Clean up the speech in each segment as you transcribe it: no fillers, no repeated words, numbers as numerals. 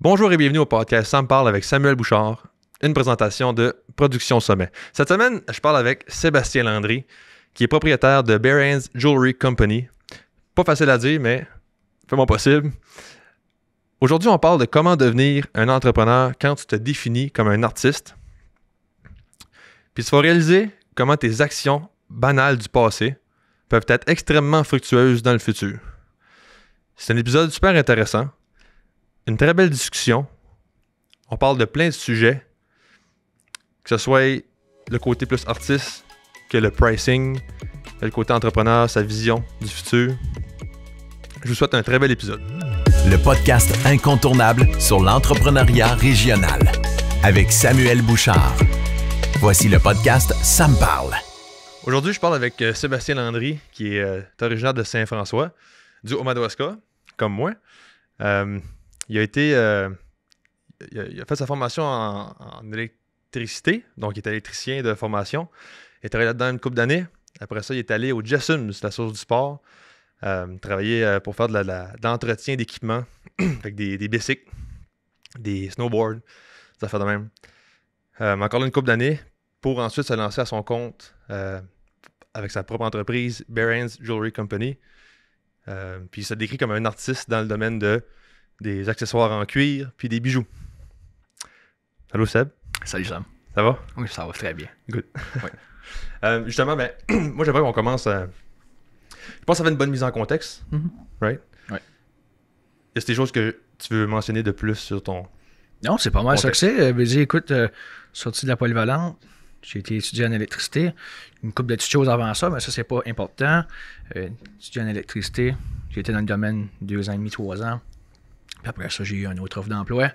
Bonjour et bienvenue au podcast Ça me parle avec Samuel Bouchard, une présentation de Production Sommet. Cette semaine, je parle avec Sébastien Landry, qui est propriétaire de Bare Hands Jewelry Company. Pas facile à dire, mais fais mon possible. Aujourd'hui, on parle de comment devenir un entrepreneur quand tu te définis comme un artiste. Puis tu vas réaliser comment tes actions banales du passé peuvent être extrêmement fructueuses dans le futur. C'est un épisode super intéressant. Une très belle discussion. On parle de plein de sujets, que ce soit le côté plus artiste que le pricing, le côté entrepreneur, sa vision du futur. Je vous souhaite un très bel épisode. Le podcast incontournable sur l'entrepreneuriat régional avec Samuel Bouchard. Voici le podcast Ça me parle. Aujourd'hui, je parle avec Sébastien Landry, qui est originaire de Saint-François, du Haut-Madawaska, comme moi. Il a fait sa formation en électricité, donc il est électricien de formation. Il a travaillé là-dedans une couple d'années. Après ça, il est allé au Jessum, c'est la source du sport. Travailler pour faire de l'entretien d'équipements, avec des bicycles, des snowboards, ça fait de même. Encore là, une couple d'années, pour ensuite se lancer à son compte avec sa propre entreprise, Bare Hands Jewelry Company. Puis il se décrit comme un artiste dans le domaine des accessoires en cuir puis des bijoux. Allô Seb? Salut Sam. Ça va? Oui, ça va très bien. Good. Ouais. Justement, moi j'aimerais qu'on commence. Je pense que ça fait une bonne mise en contexte. Right? Ouais. Est-ce des choses que tu veux mentionner de plus sur ton. Non, c'est pas mal contexte? ça que c'est. Ben, écoute, sorti de la polyvalente, j'ai été étudiant en électricité. Une couple de petites choses avant ça, mais ça, c'est pas important. Étudiant en électricité, j'ai été dans le domaine 2 ans et demi, 3 ans. Puis après ça, j'ai eu une autre offre d'emploi.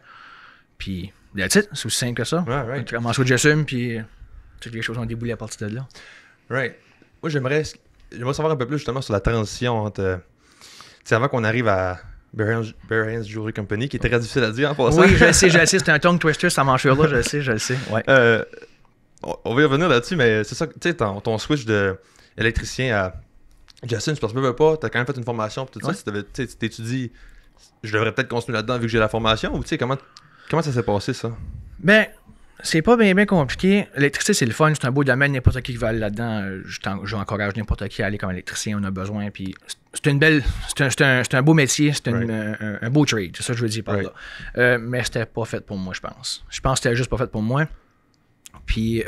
Puis, that's it, c'est aussi simple que ça. Ouais, right. J'ai commencé au Jessum, puis toutes les choses ont déboulé à partir de là. Right. Moi, j'aimerais savoir un peu plus justement sur la transition entre. Tu sais, avant qu'on arrive à Bare Hands Jewelry Company, qui est très difficile à dire en passant. Oui, je sais, c'est un tongue twister, ça m'enchère là, je le sais. Ouais. On va y revenir là-dessus, mais c'est ça, tu sais, ton switch d'électricien à Justin, je pense que pas, t'as quand même fait une formation, puis tout ça, tu t'étudies, je devrais peut-être continuer là-dedans vu que j'ai la formation, ou tu sais, comment ça s'est passé, ça? Ben, c'est pas bien compliqué. L'électricité, c'est le fun, c'est un beau domaine, n'importe qui va aller là-dedans. J'encourage n'importe qui à aller comme électricien, on a besoin, puis c'est un beau métier, c'est un beau trade, c'est ça que je veux dire par là. Mais c'était pas fait pour moi, je pense. Je pense que c'était juste pas fait pour moi. Puis,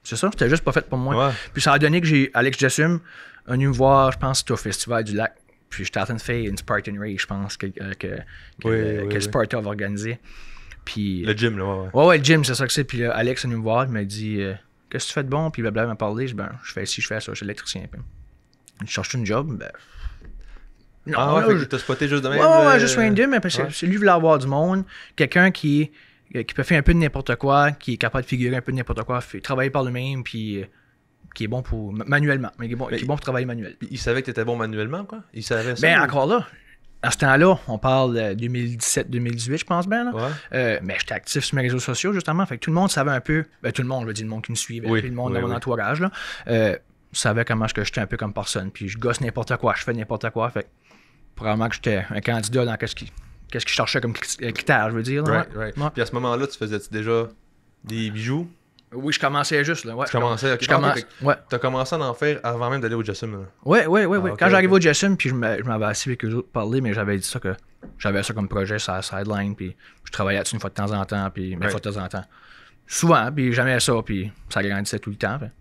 c'est ça, c'était juste pas fait pour moi. Ouais. Puis ça a donné que Alex Jessum est venu me voir, je pense, c'était au Festival du Lac. Puis j'étais en train de faire une Spartan Race, je pense, que Sparta avait organisé. Puis, le gym, là, ouais, le gym, c'est ça que c'est. Puis Alex est venu me voir, il m'a dit qu'est-ce que tu fais de bon? Puis blablabla, il m'a parlé. Je dis, je fais ci, je fais ça, je suis électricien. Puis, je cherche une job, non, fait que t'as spoté juste de même. Ouais, juste un mais parce que lui voulait avoir du monde, quelqu'un qui peut faire un peu de n'importe quoi, qui est capable de figurer un peu de n'importe quoi, travailler par lui-même, puis qui est bon pour manuellement, mais qui est bon pour travailler manuel. Il savait que t'étais bon manuellement, quoi? Il savait ça? Ben, encore là, à ce temps-là, on parle de 2017-2018, je pense bien. Là. Mais j'étais actif sur mes réseaux sociaux, justement. Fait que tout le monde savait un peu, tout le monde, je veux dire, le monde qui me suivait, puis le monde de mon entourage, là, savait comment j'étais un peu comme personne. Puis je gosse n'importe quoi, je fais n'importe quoi. Fait que probablement que j'étais un candidat dans qu'est-ce qu'il cherchait comme critère, je veux dire. Là, right. Ouais. Puis à ce moment-là, tu faisais-tu déjà des bijoux? Oui, je commençais juste. Là. Ouais, Tu commençais, ok. Ouais. T'as commencé à en faire avant même d'aller au Jessum, là? Oui. Okay, Quand j'arrivais au Jessum, puis je m'avais assis avec eux autres parler, mais j'avais dit ça que j'avais ça comme projet sur la sideline, puis je travaillais là-dessus une fois de temps en temps, puis une fois de temps en temps. Souvent, puis jamais ça, puis ça grandissait tout le temps. Fait.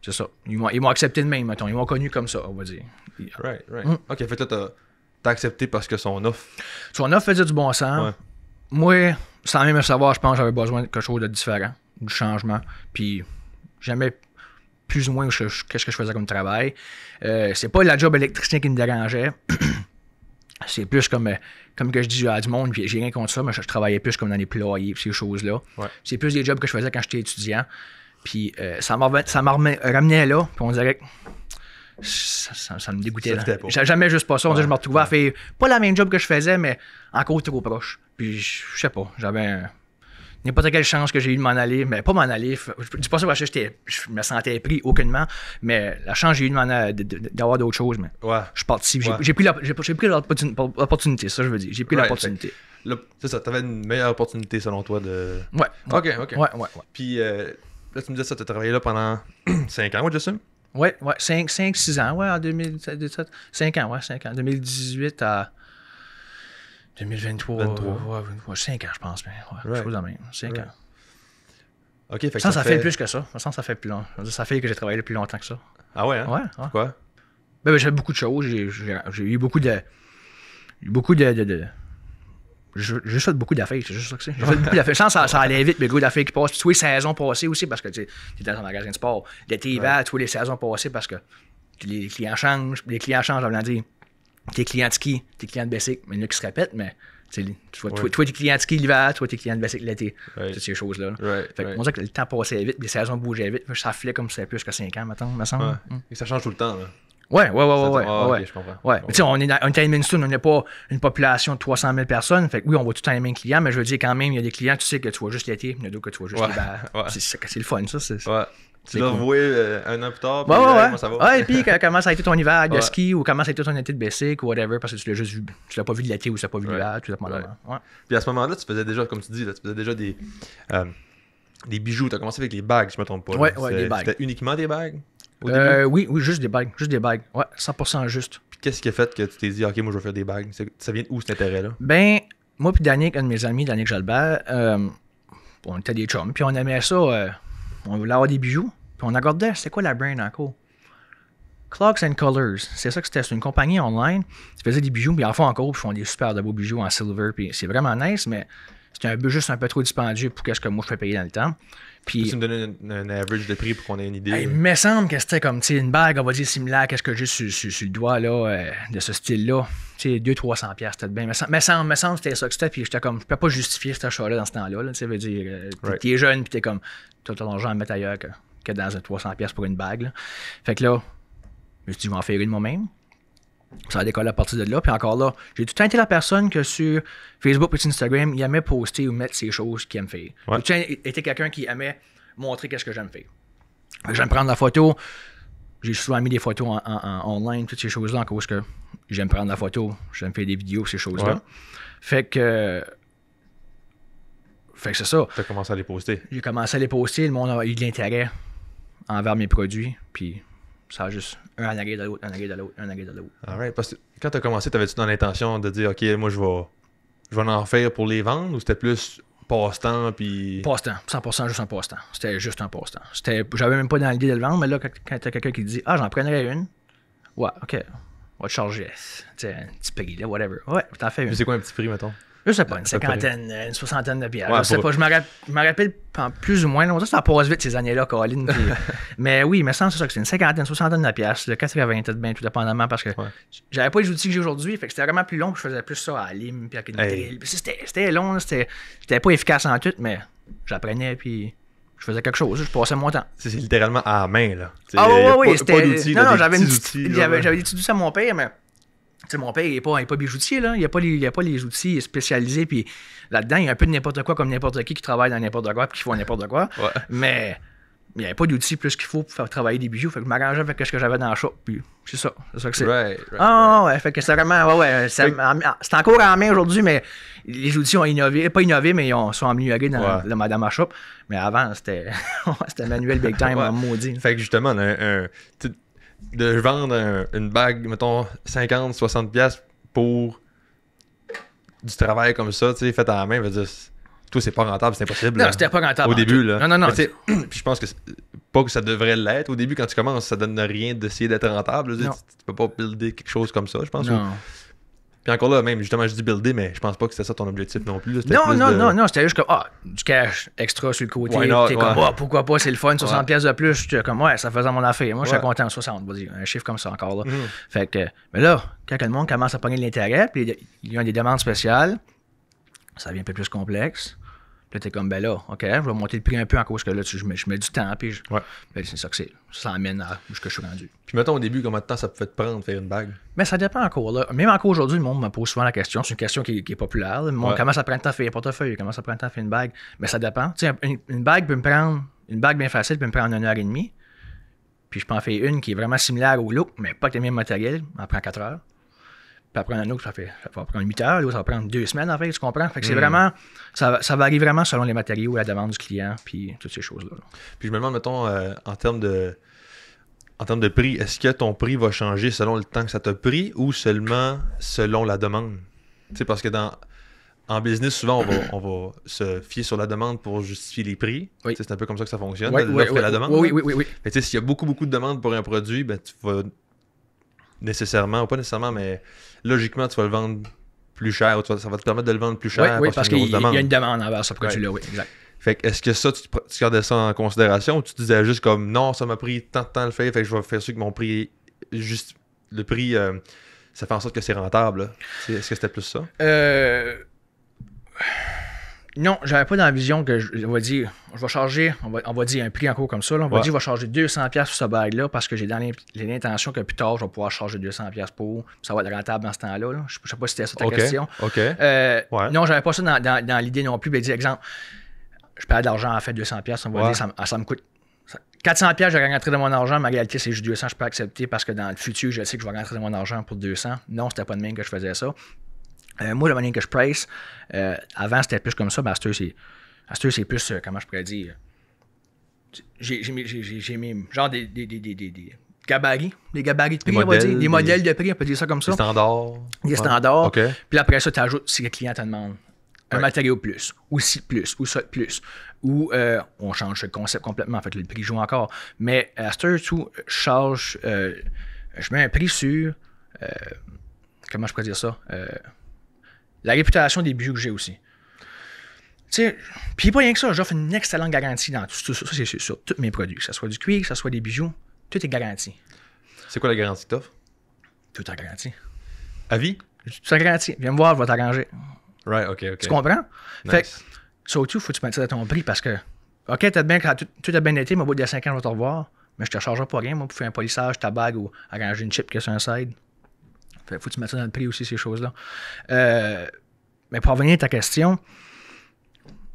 C'est ça. Ils m'ont accepté de même, mettons. Ils m'ont connu comme ça, on va dire. Puis, right. Ok, fait que là, t'as accepté parce que son offre faisait du bon sens. Ouais. Moi, sans même le savoir, je pense que j'avais besoin de quelque chose de différent, du changement. Puis, jamais plus ou moins qu'est-ce que je faisais comme travail. C'est pas la job électricien qui me dérangeait. C'est plus comme que je dis à du monde, puis j'ai rien contre ça, mais je travaillais plus comme dans les ployers, ces choses-là. Ouais. C'est plus des jobs que je faisais quand j'étais étudiant. Puis, ça m'a ramené là, puis on dirait que ça me dégoûtait. J'avais jamais juste pas ça. On dirait que je me retrouvais à faire pas la même job que je faisais, mais encore trop proche. Puis je sais pas, j'avais n'importe quelle chance que j'ai eu de m'en aller, mais pas m'en aller. Je dis pas ça parce que je me sentais pris aucunement, mais la chance que j'ai eu d'avoir d'autres choses. Mais je suis parti. J'ai pris l'opportunité, ça je veux dire. J'ai pris l'opportunité. là, c'est ça, t'avais une meilleure opportunité selon toi de... Ouais. OK. Ouais. Puis là, tu me disais ça, t'as travaillé là pendant 5 ans, j'assume? Ouais, 5-6 ans, ouais, en 2017. 5 ans, ouais, 5 ans. 2018 à 2023. 23. 5 ans, je pense, mais ouais, chose de même. 5 ans. OK, fait que ça fait plus que ça. Ça fait plus long. Ça fait que j'ai travaillé plus longtemps que ça. Ah ouais, hein? Ouais. Pourquoi? Ben, j'ai fait beaucoup de choses. J'ai eu beaucoup de... J'ai fait beaucoup d'affaires, c'est juste ça que c'est. J'ai fait beaucoup d'affaires. Je sens que ça allait vite, mais beaucoup d'affaires qui passent. Puis tu vois les saisons passées aussi, parce que tu es dans un magasin de sport. L'été, hiver, tu vois les saisons passées parce que les clients changent. Les clients changent, en voulant dire, tes clients de ski, tes clients de basic, mais il y en a qui se répètent, mais tu vois, toi, tes clients de ski l'hiver, toi, tes clients de basic l'été. Toutes ces choses-là. Fait on dirait que le temps passait vite, les saisons bougeaient vite. Ça filait comme si c'était plus que 5 ans, mettons, me semble. Et ça change tout le temps, là. Ouais. Okay, je comprends. Ouais. Mais tu sais, on est à Edmundston, on n'est pas une population de 300 000 personnes. Fait que oui, on voit tout le temps les mêmes clients, mais je veux dire, quand même, il y a des clients, tu sais que tu vois juste l'été, il y en a d'autres que tu vois juste l'hiver. C'est le fun, ça. Ouais. Tu l'as revu un an plus tard, puis comment ça va? Ouais, et puis comment ça a été ton hiver de ski, ou comment ça a été ton été de basic, ou whatever, parce que tu l'as juste vu. Tu l'as pas vu de l'été ou tu l'as pas vu l'hiver, tout dépendamment. Ouais. Puis à ce moment-là, tu faisais déjà, comme tu dis, là, tu faisais déjà des bijoux. Tu as commencé avec les bagues, si je me trompe pas. Ouais, des bagues. C'était uniquement des bagues? Oui, juste des bagues. Juste des bagues. Ouais, 100% juste. Puis qu'est-ce qui a fait que tu t'es dit, OK, moi, je vais faire des bagues? Ça vient d'où cet intérêt-là? Ben, moi puis Danick, un de mes amis, Danick Jalbert, on était des chums. Puis on aimait ça. On voulait avoir des bijoux. Puis on regardait, c'était quoi la brand encore? Clocks and Colors. C'est ça que c'était. C'est une compagnie online qui faisait des bijoux. Puis en font encore. Puis ils font des super de beaux bijoux en silver. Puis c'est vraiment nice, mais c'était juste un peu trop dispendieux pour ce que moi je fais payer dans le temps. Puis, tu me donnes un average de prix pour qu'on ait une idée? Il me semble que c'était comme une bague, on va dire similaire à ce que j'ai sur le doigt là, de ce style-là. 200-300$, c'était bien. Me semble que c'était ça que c'était. Puis j'étais comme, je peux pas justifier cet achat-là dans ce temps-là. Tu veux dire, t'es jeune, puis t'es comme, t'as ton argent à mettre ailleurs que dans un 300$ pour une bague. Là. Fait que là, je me suis dit, je vais en faire une moi-même. Ça a décollé à partir de là. Puis encore là, j'ai tout le temps été la personne que sur Facebook et Instagram, il aimait poster ou mettre ces choses qu'il aime faire. J'ai tout le temps été quelqu'un qui aimait montrer qu'est-ce que j'aime faire. J'aime prendre la photo. J'ai souvent mis des photos en online, toutes ces choses-là, en cause que j'aime prendre la photo, j'aime faire des vidéos, ces choses-là. Ouais. Fait que c'est ça. Tu as commencé à les poster. J'ai commencé à les poster, le monde a eu de l'intérêt envers mes produits, puis ça a juste un en arrière de l'autre, un en arrière de l'autre, un en arrière de l'autre. Alright, parce que quand tu as commencé, t'avais-tu dans l'intention de dire, OK, moi, je vais en faire pour les vendre, ou c'était plus passe-temps, puis... Passe-temps, 100% juste un passe-temps. C'était juste un passe-temps. J'avais même pas dans l'idée de le vendre, mais là, quand t'as quelqu'un qui te dit, ah, j'en prendrais une, ouais, OK, on va te charger, tu sais, un petit prix, là, whatever. Ouais, t'en fais une. Mais c'est quoi un petit prix, mettons? Je sais pas, une cinquantaine, une soixantaine de piastres. Ouais, je sais pas, je me rappelle plus ou moins. Non, ça passe vite ces années-là, Colin. Mais oui, il me semble que c'est ça que c'est une cinquantaine, soixantaine de piastres, le 80 peut-être bien, tout dépendamment, parce que j'avais pas les outils que j'ai aujourd'hui, fait que c'était vraiment plus long, puis je faisais plus ça à lime, puis avec une drill. C'était long, c'était pas efficace en tout, mais j'apprenais, puis je faisais quelque chose, je passais mon temps. C'est littéralement à la main, là. Oui, c'était... Pas d'outils, non, j'avais des petits outils à mon père, mais... Tu sais, mon père, il n'est pas bijoutier, là. Il n'y a pas les outils spécialisés. Puis là-dedans, il y a un peu de n'importe quoi, comme n'importe qui travaille dans n'importe quoi, puis qui font n'importe quoi. Ouais. Mais il n'y avait pas d'outils plus qu'il faut pour faire travailler des bijoux. Fait que je m'arrangeais avec ce que j'avais dans le shop. Puis c'est ça que c'est. Ouais. Fait que c'est vraiment. C'est encore en main aujourd'hui, mais les outils ont innové. Pas innové, mais ils sont améliorés dans le Madame à shop. Mais avant, c'était manuel big time, maudit. Fait que justement, de vendre une bague, mettons, 50-60$ pour du travail comme ça, tu sais, fait à la main, veut dire, toi, c'est pas rentable, c'est impossible. Non, c'était pas rentable. Au début, là. Non. Puis je pense que pas que ça devrait l'être. Au début, quand tu commences, ça donne rien d'essayer d'être rentable. Tu peux pas builder quelque chose comme ça, je pense. Non. Puis encore là, même, justement, je dis builder, mais je pense pas que c'était ça ton objectif non plus. Non, c'était juste comme, du cash extra sur le côté. T'es comme, pourquoi pas, c'est le fun, 60$ de plus. J'étais comme, ça faisait mon affaire. Moi, j'étais content, 60, vas-y, un chiffre comme ça encore là. Fait que, mais là, quand le monde commence à pogner de l'intérêt, puis il y a des demandes spéciales, ça devient un peu plus complexe. Puis là, t'es comme, ben là, OK, je vais monter le prix un peu en cause que là, je mets du temps, puis ben, c'est ça que c'est. Ça amène à où je suis rendu. Puis mettons au début, combien de temps ça pouvait te prendre de faire une bague? Mais ça dépend encore, là. Même encore aujourd'hui, le monde me pose souvent la question. C'est une question qui est populaire. Le monde commence à prendre le temps de faire un portefeuille, commence à prendre le temps de faire une bague. Mais ça dépend. Tu sais, une bague peut me prendre, une bague bien facile peut me prendre 1h30. Puis je peux en faire une qui est vraiment similaire au look, mais pas avec le même matériel. Elle prend 4 heures. Puis après un autre, ça va prendre 8 heures, l'autre, ça va prendre 2 semaines, en fait, tu comprends? Fait que c'est vraiment, ça varie vraiment selon les matériaux, la demande du client, puis toutes ces choses-là. Là. Puis je me demande, mettons, en termes de prix, est-ce que ton prix va changer selon le temps que ça t'a pris ou seulement selon la demande? Tu sais, parce que en business, souvent, on va se fier sur la demande pour justifier les prix. Oui. C'est un peu comme ça que ça fonctionne, Ouais, l'offre et la demande. Oui. Mais tu sais, s'il y a beaucoup de demandes pour un produit, ben, tu vas nécessairement, ou pas nécessairement, mais logiquement, tu vas le vendre plus cher, ou ça va te permettre de le vendre plus cher parce qu'il y a une demande envers ce produit-là, oui, exact. Fait que est-ce que ça, tu gardais ça en considération ou tu disais juste comme non, ça m'a pris tant de temps à le faire, fait que je vais faire sûr que mon prix est juste. Le prix, ça fait en sorte que c'est rentable. Là. Est-ce que c'était plus ça? Non, j'avais pas dans la vision que je vais dire, je vais charger, on va dire un prix encore comme ça. Là. On va dire, je vais charger 200$ pour ce bail-là parce que j'ai dans l'intention que plus tard, je vais pouvoir charger 200$ pour ça va être rentable dans ce temps-là. Là. Je sais pas si c'était ça ta question. OK. Non, j'avais pas ça dans l'idée non plus. Mais dire, exemple, je perds de l'argent à fait 200$, on va dire, ça me coûte 400$, je vais rentrer dans mon argent, mais en réalité, c'est juste 200$, je peux accepter parce que dans le futur, je sais que je vais rentrer dans mon argent pour 200$. Non, c'était pas de même que je faisais ça. Moi, la manière que je price, avant, c'était plus comme ça, mais à cette heure, c'est plus, comment je pourrais dire, j'ai mis genre des gabarits, des gabarits de prix, on va dire, des modèles de prix, on peut dire ça comme ça. Des standards. Des standards. Okay. Puis après ça, tu ajoutes si le client te demande un matériau plus, ou ci plus, ou ça plus, ou on change le concept complètement, en fait, le prix joue encore. Mais à cette heure, je mets un prix sur, comment je pourrais dire ça, la réputation des bijoux que j'ai aussi. Tu sais, puis pas rien que ça, j'offre une excellente garantie dans tout ça, c'est sur tous mes produits, que ce soit du cuir, que ce soit des bijoux, tout est garanti. C'est quoi la garantie que t'offres? Tout est garanti. À vie? Tout est garanti. Viens me voir, je vais t'arranger. Right, OK. Tu comprends? Nice. Fait que, surtout, il faut que tu mettes ça dans ton prix parce que, OK, tout a bien été, mais au bout de 5 ans, je vais te revoir, mais je te chargerai pas rien, moi, pour faire un polissage, ta bague ou arranger une chip qui est sur un side. Fait que faut que tu mettes ça dans le prix aussi, ces choses-là. Mais pour revenir à ta question,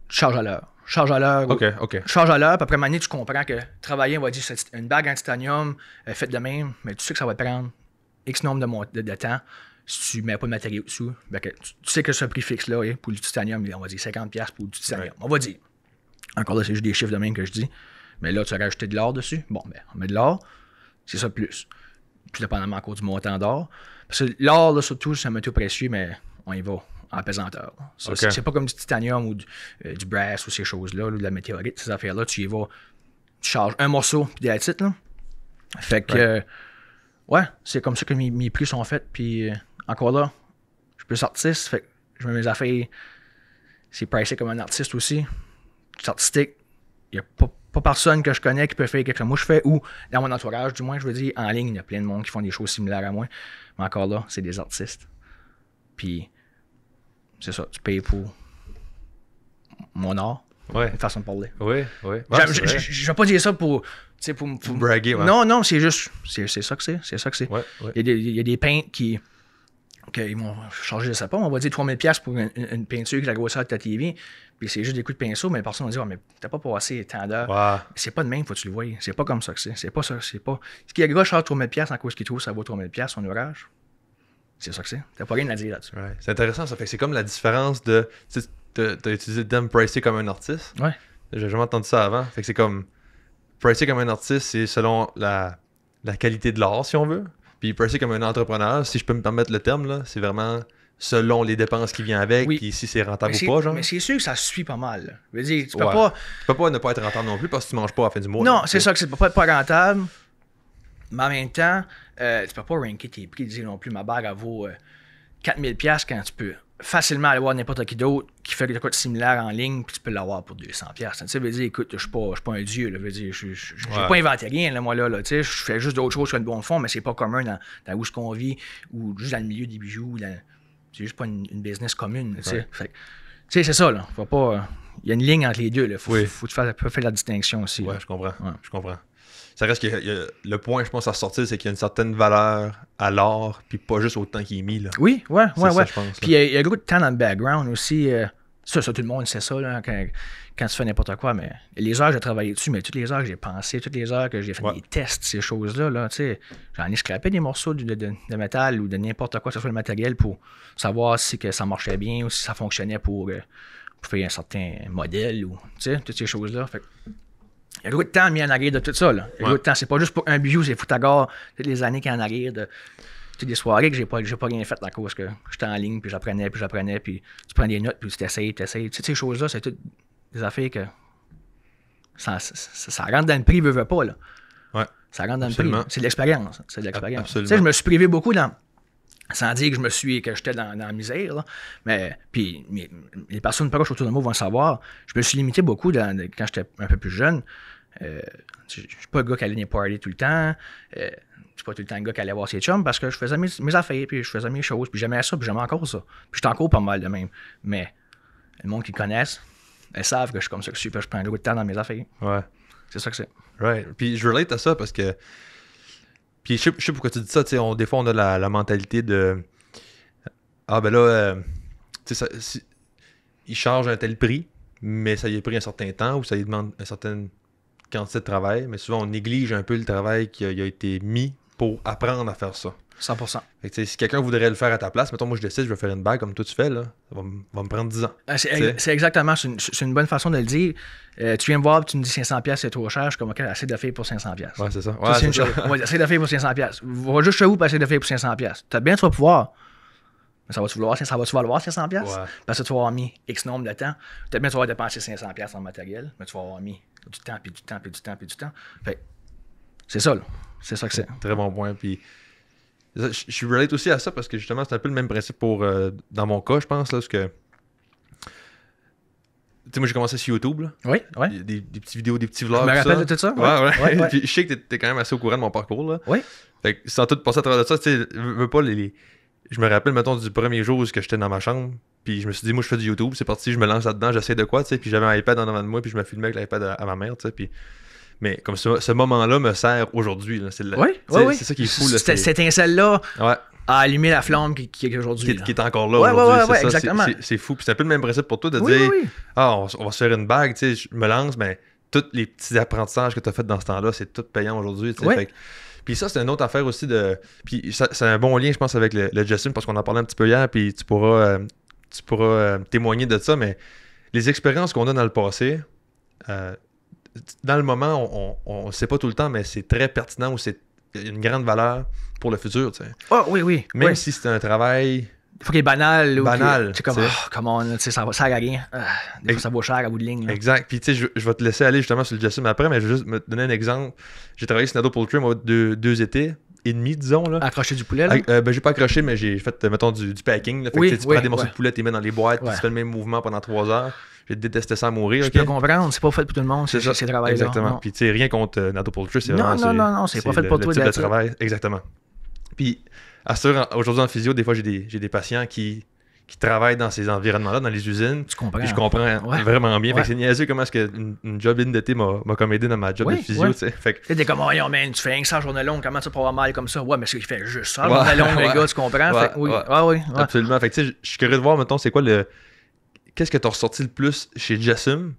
charge à l'heure. Charge à l'heure. OK. Charge à l'heure, puis après, tu comprends que travailler, on va dire, c'est une bague en titanium faite de même, mais tu sais que ça va te prendre X nombre de temps. Si tu ne mets pas de matériaux dessous, ben tu sais que ce prix fixe-là, pour le titanium, on va dire 50$ pour le titanium. Ouais. On va dire. Encore là, c'est juste des chiffres de même que je dis. Mais là, tu as rajouté de l'or dessus. Bon, ben, on met de l'or. C'est ça plus. Plus dépendamment encore du montant d'or. Parce que l'or, là, surtout, c'est un métaux précieux, mais on y va en pesanteur. Ça, c'est pas comme du titanium ou du brass ou ces choses-là, ou de la météorite, ces affaires-là. Tu y vas, tu charges un morceau, puis des titres, là. Fait que, ouais, c'est comme ça que mes prix sont faits. Puis encore là, je peux sortir, fait que je mets mes affaires, c'est pricé comme un artiste aussi. C'est artistique. Il n'y a pas personne que je connais qui peut faire quelque chose que moi je fais, ou dans mon entourage, du moins, je veux dire, en ligne, il y a plein de monde qui font des choses similaires à moi. Mais encore là, c'est des artistes. Puis, c'est ça, tu payes pour mon art. Ouais. Une façon de parler. Oui. Je vais pas dire ça pour braguer. Ouais. Non, c'est juste, c'est ça que c'est. C'est ça que c'est. Ouais. Il y a des peintres qui vont charger, je sais pas, on va dire 3000$ pour une peinture qui est la grosseur de ta TV, puis c'est juste des coups de pinceau, mais personne va dire, mais t'as pas passé tant d'heures. Wow. C'est pas de même, faut que tu le vois. C'est pas comme ça que c'est. C'est pas ça. C'est pas. Ce qu'il y a le gars charge 3000$ en cause qu'il trouve ça vaut 3000$ son ouvrage. C'est ça que c'est. T'as pas rien à dire là-dessus. Ouais. C'est intéressant, ça fait que c'est comme la différence de. T'as utilisé le terme pricé comme un artiste. Ouais. J'ai jamais entendu ça avant. Fait que c'est comme. Pricé comme un artiste, c'est selon la qualité de l'art, si on veut. Puis pricé comme un entrepreneur, si je peux me permettre le terme, là, c'est vraiment selon les dépenses qui viennent avec, puis si c'est rentable ou pas, genre. Mais c'est sûr que ça suit pas mal. Là. Je veux dire, tu peux pas ne pas être rentable non plus parce que tu manges pas à la fin du mois. Non, là, c'est ça que c'est pas rentable. Mais en même temps, tu peux pas ranker tes prix, dire non plus ma bague elle vaut 4000$ quand tu peux facilement aller voir n'importe qui d'autre qui fait quelque chose de similaire en ligne, puis tu peux l'avoir pour 200$. Tu sais, veut dire, écoute, je suis pas un dieu, là, veut dire, j'ai pas inventé rien, là, moi, là, tu sais, je fais juste d'autres choses sur le bon fond, mais c'est pas commun dans où ce qu'on vit, ou juste dans le milieu des bijoux, c'est juste pas une business commune, tu sais. Tu sais, c'est ça, là, faut pas... Il y a une ligne entre les deux, là, faut que tu fasses la distinction aussi. Ouais, je comprends, je comprends. Ça reste que le point, je pense, à sortir, c'est qu'il y a une certaine valeur à l'art, puis pas juste au temps qui est mis. Là. Oui, ouais. Ça, je pense, puis il y a beaucoup de temps dans le background aussi. Ça, tout le monde sait ça, là, quand tu fais n'importe quoi, mais les heures que j'ai travaillé dessus, mais toutes les heures que j'ai pensé, toutes les heures que j'ai fait des tests, ces choses-là, là, tu sais, j'en ai scrapé des morceaux de métal ou de n'importe quoi, que ce soit le matériel, pour savoir si que ça marchait bien ou si ça fonctionnait pour faire un certain modèle ou, tu sais, toutes ces choses-là. Fait il y a beaucoup de temps mis en arrière de tout ça, là. Il y a beaucoup de temps. C'est pas juste pour un bijou, c'est Foutagar, toutes les années qu'il y a en arrière de... C'est des soirées que j'ai pas rien fait à cause que j'étais en ligne, puis j'apprenais, puis tu prends des notes, puis tu t'essayes. Tu sais, ces choses-là, c'est toutes des affaires que ça rentre dans le prix, veut pas, là. Ouais. Ça rentre dans le prix. C'est de l'expérience. C'est de l'expérience. Absolument. Tu sais, je me suis privé beaucoup sans dire que j'étais dans la misère, là. Mais, puis, les personnes proches autour de moi vont le savoir. Je me suis limité beaucoup quand j'étais un peu plus jeune. Je suis pas le gars qui allait dans les parties tout le temps. Je suis pas tout le temps le gars qui allait voir ses chums parce que je faisais mes affaires, puis je faisais mes choses, puis j'aimais ça, puis j'aimais encore ça. Puis j'étais encore pas mal de même. Mais le monde qui me connaissent, elles savent que je suis comme ça que je suis, puis je prends beaucoup de temps dans mes affaires. Ouais. C'est ça que c'est. Right. Puis je relate à ça parce que... Puis je sais pourquoi tu dis ça, tu sais, des fois on a la mentalité de... Ah ben là, tu sais, il charge un tel prix, mais ça y a pris un certain temps ou ça lui demande une certaine quantité de travail, mais souvent on néglige un peu le travail qui a été mis pour apprendre à faire ça. 100%. Fait que, si quelqu'un voudrait le faire à ta place, mettons moi je décide, je vais faire une bague comme toi tu fais, là, ça va me prendre 10 ans. C'est exactement, c'est une bonne façon de le dire. Tu viens me voir, tu me dis 500$, c'est trop cher, je suis comme, OK, essaie de le faire pour 500$. Ouais, c'est ça. Ouais, c'est une chose. On va dire, essaie de le faire pour 500$. Va juste chez vous pour essayer de le faire pour 500$. T'as bien, tu vas pouvoir. Mais ça va-tu valoir 500$? Ouais. Parce que tu vas avoir mis X nombre de temps. Peut-être bien tu vas dépenser 500$ en matériel, mais tu vas avoir mis du temps, puis du temps, puis du temps, puis du temps. Fait c'est ça, là. C'est ça que c'est. Très bon point. Puis je suis relate aussi à ça parce que justement, c'est un peu le même principe pour dans mon cas, je pense, là, parce que tu sais, moi j'ai commencé sur YouTube, là. Oui, oui. Des petites vidéos, des petits vlogs. Je me rappelle de tout ça. Ouais. Puis je sais que t'es quand même assez au courant de mon parcours, là. Oui. Fait que sans tout passer à travers de ça, tu sais, veux pas je me rappelle, mettons, du premier jour où j'étais dans ma chambre, puis je me suis dit, moi, je fais du YouTube, c'est parti, je me lance là-dedans, j'essaie de quoi, tu sais, puis j'avais un iPad en avant de moi, puis je me filmais avec l'iPad à ma mère, tu sais, puis... Mais comme ce moment-là me sert aujourd'hui, là, c'est c'est ça qui est fou, là. Cette étincelle-là a allumé la flamme qui est aujourd'hui. Qui est encore là aujourd'hui, c'est ça, exactement. C'est fou, puis c'est un peu le même principe pour toi de dire, on va se faire une bague, tu sais, je me lance, mais tous les petits apprentissages que tu as fait dans ce temps-là, c'est tout payant aujourd'hui, tu sais, fait que... Puis ça, c'est une autre affaire aussi de... Puis ça, c'est un bon lien, je pense, avec le Jessim, parce qu'on en parlait un petit peu hier, puis tu pourras témoigner de ça, mais les expériences qu'on a dans le passé, dans le moment, on ne sait pas tout le temps, mais c'est très pertinent ou c'est une grande valeur pour le futur, tu sais. Ah, oui. Même si c'est un travail... Il faut qu'il est banal. C'est comme, comment, tu sais, ça va sert à rien. Des fois, ça vaut cher à bout de ligne. Là. Exact. Puis, tu sais, je vais te laisser aller justement sur le Jessim après, mais je vais juste me donner un exemple. J'ai travaillé sur Nado Poultry, moi, deux étés et demi, disons. Là. Accrocher du poulet, là? J'ai pas accroché, mais j'ai fait, mettons, du packing. Là. Fait que, tu prends des morceaux de poulet, tu les mets dans les boîtes, puis tu fais le même mouvement pendant 3 heures. J'ai détesté ça à mourir. Je peux comprendre, c'est pas fait pour tout le monde, c'est travail-là. Exactement. Puis, tu sais, rien contre Nado Poultry, c'est vraiment... Non, c'est pas fait pour toi. Le type de travail, exactement. Puis, aujourd'hui en physio, des fois, j'ai des patients qui travaillent dans ces environnements-là, dans les usines. Tu comprends. Puis je comprends vraiment bien. Fait que c'est niaiseux comment est-ce qu'une job d'été m'a comme aidé dans ma job de physio, tu sais. Fait que... T'es comme, voyons, man, tu fais 100 journées longues, comment tu peux avoir mal comme ça? Ouais, mais c'est qu'il fait juste ça, journée longue, les gars, tu comprends? Fait, oui. Absolument. Fait que tu sais, je suis curieux de voir, mettons, c'est quoi qu'est-ce que t'as ressorti le plus chez Jessim,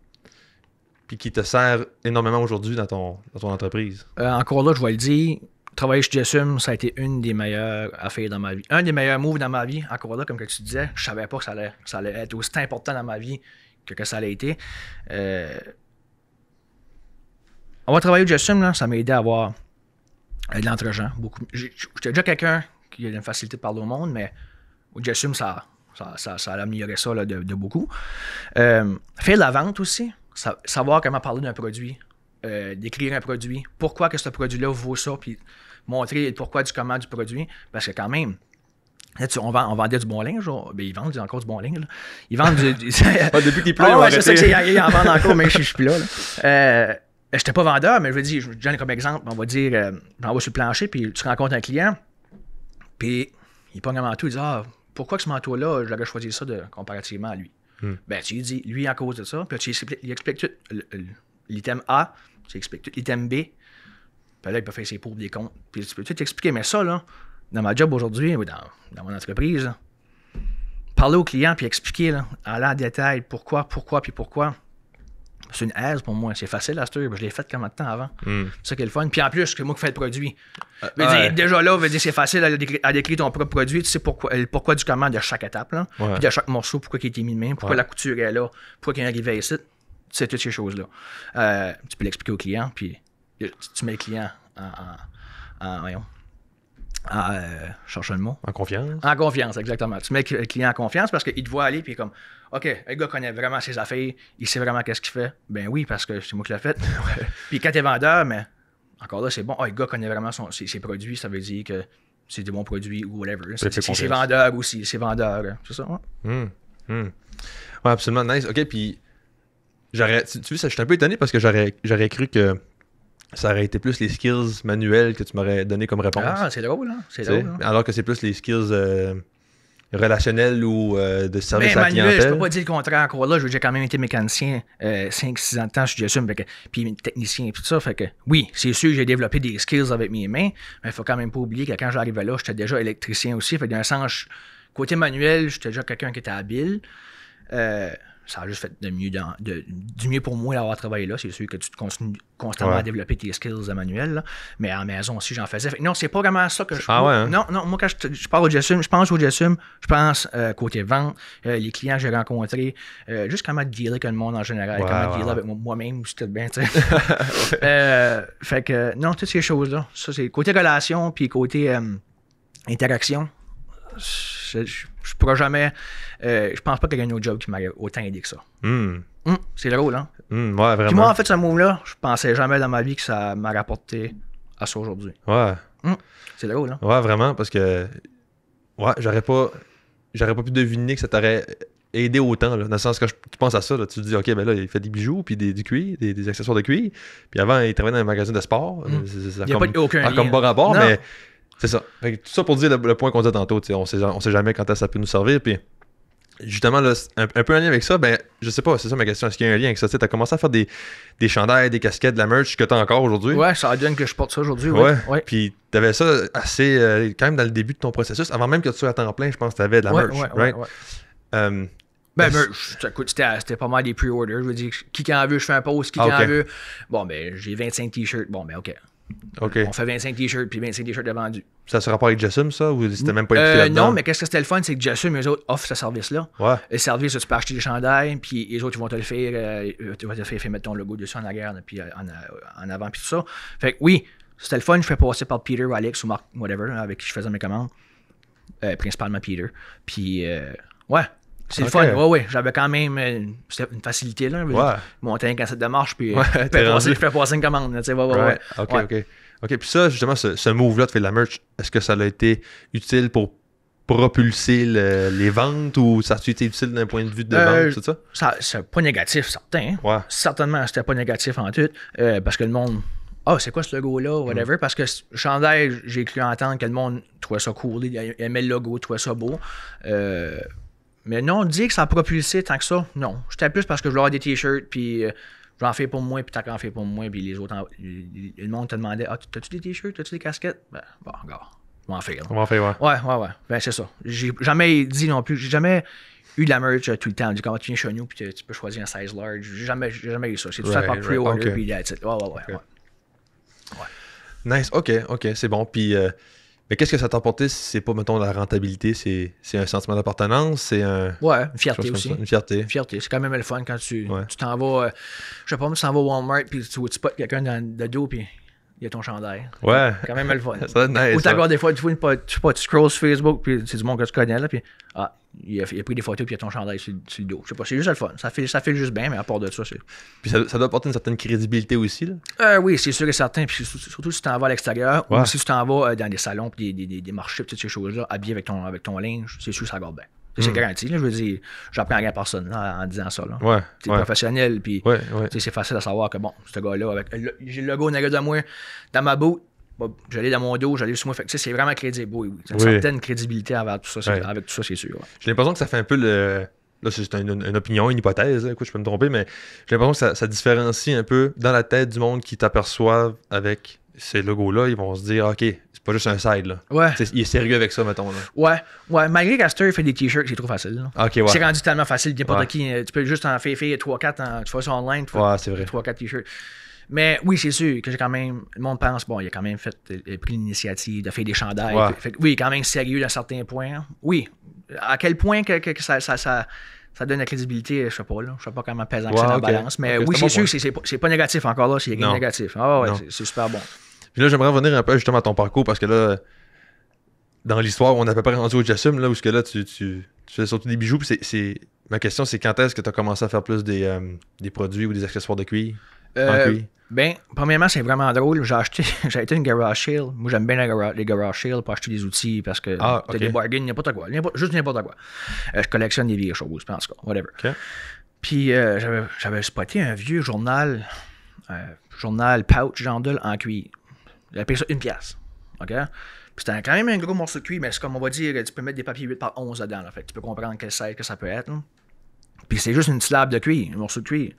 puis qui te sert énormément aujourd'hui dans ton entreprise? Encore là, je vais le dire, travailler chez Jessim, ça a été une des meilleures affaires dans ma vie. Un des meilleurs moves dans ma vie, encore là, comme que tu disais, je savais pas que ça allait être aussi important dans ma vie que ça allait été. On va travailler au Jessim, là, ça m'a aidé à avoir de l'entre-gens. J'étais déjà quelqu'un qui a une facilité de parler au monde, mais au Jessim, ça a amélioré ça là, de beaucoup. Faire de la vente aussi, savoir comment parler d'un produit. D'écrire un produit, pourquoi que ce produit-là vaut ça, puis montrer le pourquoi du comment du produit, parce que quand même, là, on vendait du bon linge, ben, ils vendent encore du bon linge, là. Ils vendent depuis qu'ils pleuvent, ils vont arrêter. C'est ça qu'ils en vendent encore, mais je suis plus là. J'étais pas vendeur, mais je veux dire, je donne comme exemple, on va dire, j'en vais sur le plancher, puis tu rencontres un client, puis il pogne un manteau, il dit, pourquoi que ce manteau-là, j'aurais choisi ça comparativement à lui? Ben, tu lui dis, lui, à cause de ça, puis tu lui expliques tout l'item A, tu expliques tout l'item B, puis là, il peut faire ses pour des comptes, puis tu peux tout expliquer, mais ça, là, dans ma job aujourd'hui, ou dans mon entreprise, là, parler au client puis expliquer, là, aller en détail, pourquoi. C'est une aise pour moi. C'est facile à cette heure. Je l'ai fait combien de temps avant? C'est ça qui est le fun. Puis en plus, c'est moi qui fais le produit. Déjà là, c'est facile à décrire ton propre produit. Tu sais le pourquoi du comment de chaque étape. Là. Puis de chaque morceau, pourquoi il a été mis de main, pourquoi la couture est là, pourquoi il est arrivé ici. Tu sais, toutes ces choses-là. Tu peux l'expliquer au client, puis tu mets le client cherche le mot. En confiance. En confiance, exactement. Tu mets le client en confiance parce qu'il te voit aller, puis comme, OK, le gars connaît vraiment ses affaires, il sait vraiment qu'est-ce qu'il fait. Ben oui, parce que c'est moi qui l'ai fait. Puis quand t'es vendeur, mais encore là, c'est bon. Le gars connaît vraiment ses produits, ça veut dire que c'est des bons produits ou whatever. C'est vendeur aussi, c'est vendeur. C'est ça, ouais. Ouais, absolument nice. OK, puis tu vois, je suis un peu étonné parce que j'aurais cru que ça aurait été plus les skills manuels que tu m'aurais donné comme réponse. Ah, c'est drôle, hein? C'est drôle, hein? Alors que c'est plus les skills relationnels ou de service à la manuel, clientèle. Je peux pas dire le contraire encore là. J'ai quand même été mécanicien 5-6 ans de temps, je j'assume, puis technicien et tout ça. Fait que oui, c'est sûr que j'ai développé des skills avec mes mains, mais il faut quand même pas oublier que quand j'arrivais là, j'étais déjà électricien aussi. Fait que d'un sens, côté manuel, j'étais déjà quelqu'un qui était habile. Ça a juste fait du mieux pour moi d'avoir travaillé là. C'est sûr que tu te continues constamment à développer tes skills manuels. Là. Mais en maison aussi, j'en faisais. Non, c'est pas vraiment ça que je fais. Hein? Non, moi, quand je parle au Jessum, je pense côté vente, les clients que j'ai rencontrés, juste comment dealer avec le monde en général, comment dealer avec moi-même, c'était bien, tu sais. Fait que, non, toutes ces choses-là. Ça, c'est côté relation, puis côté interaction. Je pourrais jamais. Je pense pas qu'il y ait un autre job qui m'aurait autant aidé que ça. C'est drôle, hein? Ouais, vraiment. Puis moi, en fait, ce move-là, je pensais jamais dans ma vie que ça m'a rapporté à ça aujourd'hui. Ouais. C'est drôle, hein? Ouais, vraiment, parce que. Ouais, j'aurais pas pu deviner que ça t'aurait aidé autant, là, dans le sens que tu penses à ça, là, tu te dis, OK, ben là, il fait des bijoux, puis du cuir, des accessoires de cuir. Puis avant, il travaillait dans un magasin de sport. Il n'y a pas aucun lien. Comme pas rapport, mais. C'est ça. Fait que tout ça pour dire le point qu'on disait tantôt, on sait jamais quand ça peut nous servir. Puis justement, là, un peu en lien avec ça, ben je sais pas, c'est ça ma question. Est-ce qu'il y a un lien avec ça? Tu as commencé à faire des chandails, des casquettes, de la merch que tu as encore aujourd'hui? Ouais, ça donne que je porte ça aujourd'hui. Ouais. Puis tu avais ça assez quand même dans le début de ton processus. Avant même que tu sois à temps plein, je pense que tu avais de la merch. Right? Écoute, c'était pas mal des pre-orders. Je veux dire, qui en veut, je fais un post, qui en veut. Bon, ben, j'ai 25 t-shirts. Bon, ben, OK. On fait 25 t-shirts, puis 25 t-shirts de vendus. Ça se rapport avec Jessum, ça? Ou c'était même pas écrit là-dedans? Non, mais qu'est-ce que c'était le fun, c'est que Jessum, eux autres, offrent ce service-là. Ouais. Le service, tu peux acheter des chandails, puis les autres, ils vont te le faire, mettre ton logo dessus en arrière, puis en avant, puis tout ça. Fait que oui, c'était le fun. Je fais passer par Peter ou Alex ou Marc, whatever, avec qui je faisais mes commandes. Principalement Peter. Puis, ouais. C'est le fun. Ouais. J'avais quand même c'était une facilité, là. Monter un cassette de marche, puis je fais passer une commande. Ouais. OK. Puis ça, justement, ce move-là de faire de la merch, est-ce que ça a été utile pour propulser les ventes ou ça a été utile d'un point de vue de vente, tout ça? C'est pas négatif, certain. Ouais. Certainement, c'était pas négatif en tout. Parce que le monde. C'est quoi ce logo-là, whatever. Parce que le chandail, j'ai cru entendre que le monde trouvait ça cool. Il aimait le logo, trouvait ça beau. Mais non, dire que ça a propulsé tant que ça, non. J'étais plus parce que je voulais avoir des t-shirts, puis j'en fais pour moi, puis t'as qu'en fait pour moi, puis les autres, le monde te demandait, t'as-tu des t-shirts, t'as-tu des casquettes? Ben, bon, regarde, on va en faire. On va en faire, ouais. Ouais. Ben, c'est ça. J'ai jamais dit non plus, j'ai jamais eu de la merch tout le temps. On dit, comment tu viens chez nous, puis tu peux choisir un size large. J'ai jamais eu ça. C'est tout ça par pre-order, puis that's it. Ouais. Nice, OK, c'est bon. Puis, mais qu'est-ce que ça t'a apporté si c'est pas, mettons, la rentabilité? C'est un sentiment d'appartenance? C'est un... Ouais, une fierté aussi. Une fierté. C'est quand même le fun quand tu t'en vas... je sais pas, tu t'en vas au Walmart, puis tu spots quelqu'un dans le dos, puis il y a ton chandail. Ouais. C'est quand même le fun. Ça nice, ou t'as des fois, tu scrolls sur Facebook, puis c'est du monde que tu connais, là, puis il a pris des photos, puis il y a ton chandail sur le dos. Je sais pas, c'est juste le fun. Ça fait juste bien, mais à part de ça, c'est... Puis ça doit apporter une certaine crédibilité aussi, là? Oui, c'est sûr et certain. Puis surtout si tu t'en vas à l'extérieur, ou si tu t'en vas dans des salons, puis des marchés, toutes ces choses-là, habillé avec ton linge, c'est sûr que ça regarde bien. C'est garanti, là, je veux dire, j'apprends rien à personne là, en disant ça. Là. Ouais. C'est professionnel, puis c'est facile à savoir que, bon, ce gars-là, j'ai le logo de moi dans ma boot, je l'ai dans mon dos, je l'ai sur moi. Fait que, c'est vraiment crédible. Oui. Une certaine crédibilité avec tout ça, avec tout ça, c'est sûr. Ouais. J'ai l'impression que ça fait un peu le... Là, c'est une opinion, une hypothèse. Écoute, je peux me tromper, mais j'ai l'impression que ça différencie un peu dans la tête du monde qui t'aperçoivent avec ces logos-là, ils vont se dire, OK, c'est pas juste un side, là. Ouais. Il est sérieux avec ça, mettons, là. Ouais. Malgré qu'Aster fait des t-shirts, c'est trop facile. Là. OK, ouais. C'est rendu tellement facile, n'importe qui. Tu peux juste en faire 3-4, tu fais ça online, tu fais c'est vrai. 3-4 t-shirts. Mais oui, c'est sûr que j'ai quand même. Le monde pense, bon, il a quand même pris l'initiative de faire des chandails. Ouais. Oui, il est quand même sérieux d'un certain point. Oui. À quel point que ça donne la crédibilité, je sais pas, là. Je sais pas comment pesant que c'est dans la balance. Mais oui, c'est sûr que c'est pas négatif encore là, c'est négatif. Ah ouais, c'est super bon. Puis là, j'aimerais revenir un peu justement à ton parcours parce que là, dans l'histoire, on est à peu près rendu au Jasum, là, où là, tu fais surtout des bijoux. Puis ma question, c'est quand est-ce que tu as commencé à faire plus des produits ou des accessoires de cuir? En cuir? Ben, premièrement, c'est vraiment drôle. J'ai été une garage sale. Moi, j'aime bien les garage sales pour acheter des outils parce que t'as des bargains, n'importe quoi. Juste n'importe quoi. Je collectionne des vieilles choses, en tout cas, whatever. Okay. Puis, j'avais spoté un vieux journal pouch Jandel en cuir. J'avais payé ça 1$. OK? Puis c'était quand même un gros morceau de cuir, mais c'est comme on va dire, tu peux mettre des papiers 8x11 dedans. Là, fait que tu peux comprendre quelle size que ça peut être. Là. Puis c'est juste une slab de cuir, un morceau de cuir.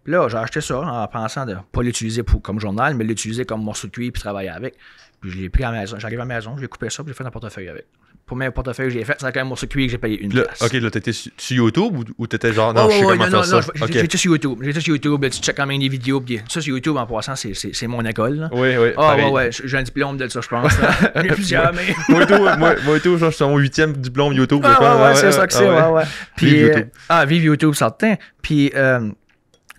Puis là, j'ai acheté ça en pensant de ne pas l'utiliser comme journal, mais l'utiliser comme morceau de cuir puis travailler avec. Puis je l'ai pris à la maison. J'arrive à la maison, j'ai coupé ça puis j'ai fait un portefeuille avec. Pour mes portefeuilles que j'ai fait, c'est quand même un morceau de cuir que j'ai payé 1$. OK, là, t'étais sur YouTube ou t'étais genre, non, je sais comment faire ça? J'étais sur YouTube. J'étais sur YouTube, là, tu checkes quand même des vidéos. Puis ça, sur YouTube, en passant, c'est mon école. Là. Oui. Ouais. J'ai un diplôme de ça, je pense. J'en ai plusieurs, mais. Moi, tout, je suis sur mon 8e diplôme YouTube. C'est ça que c'est, ouais. Puis, vive YouTube, certain. Puis,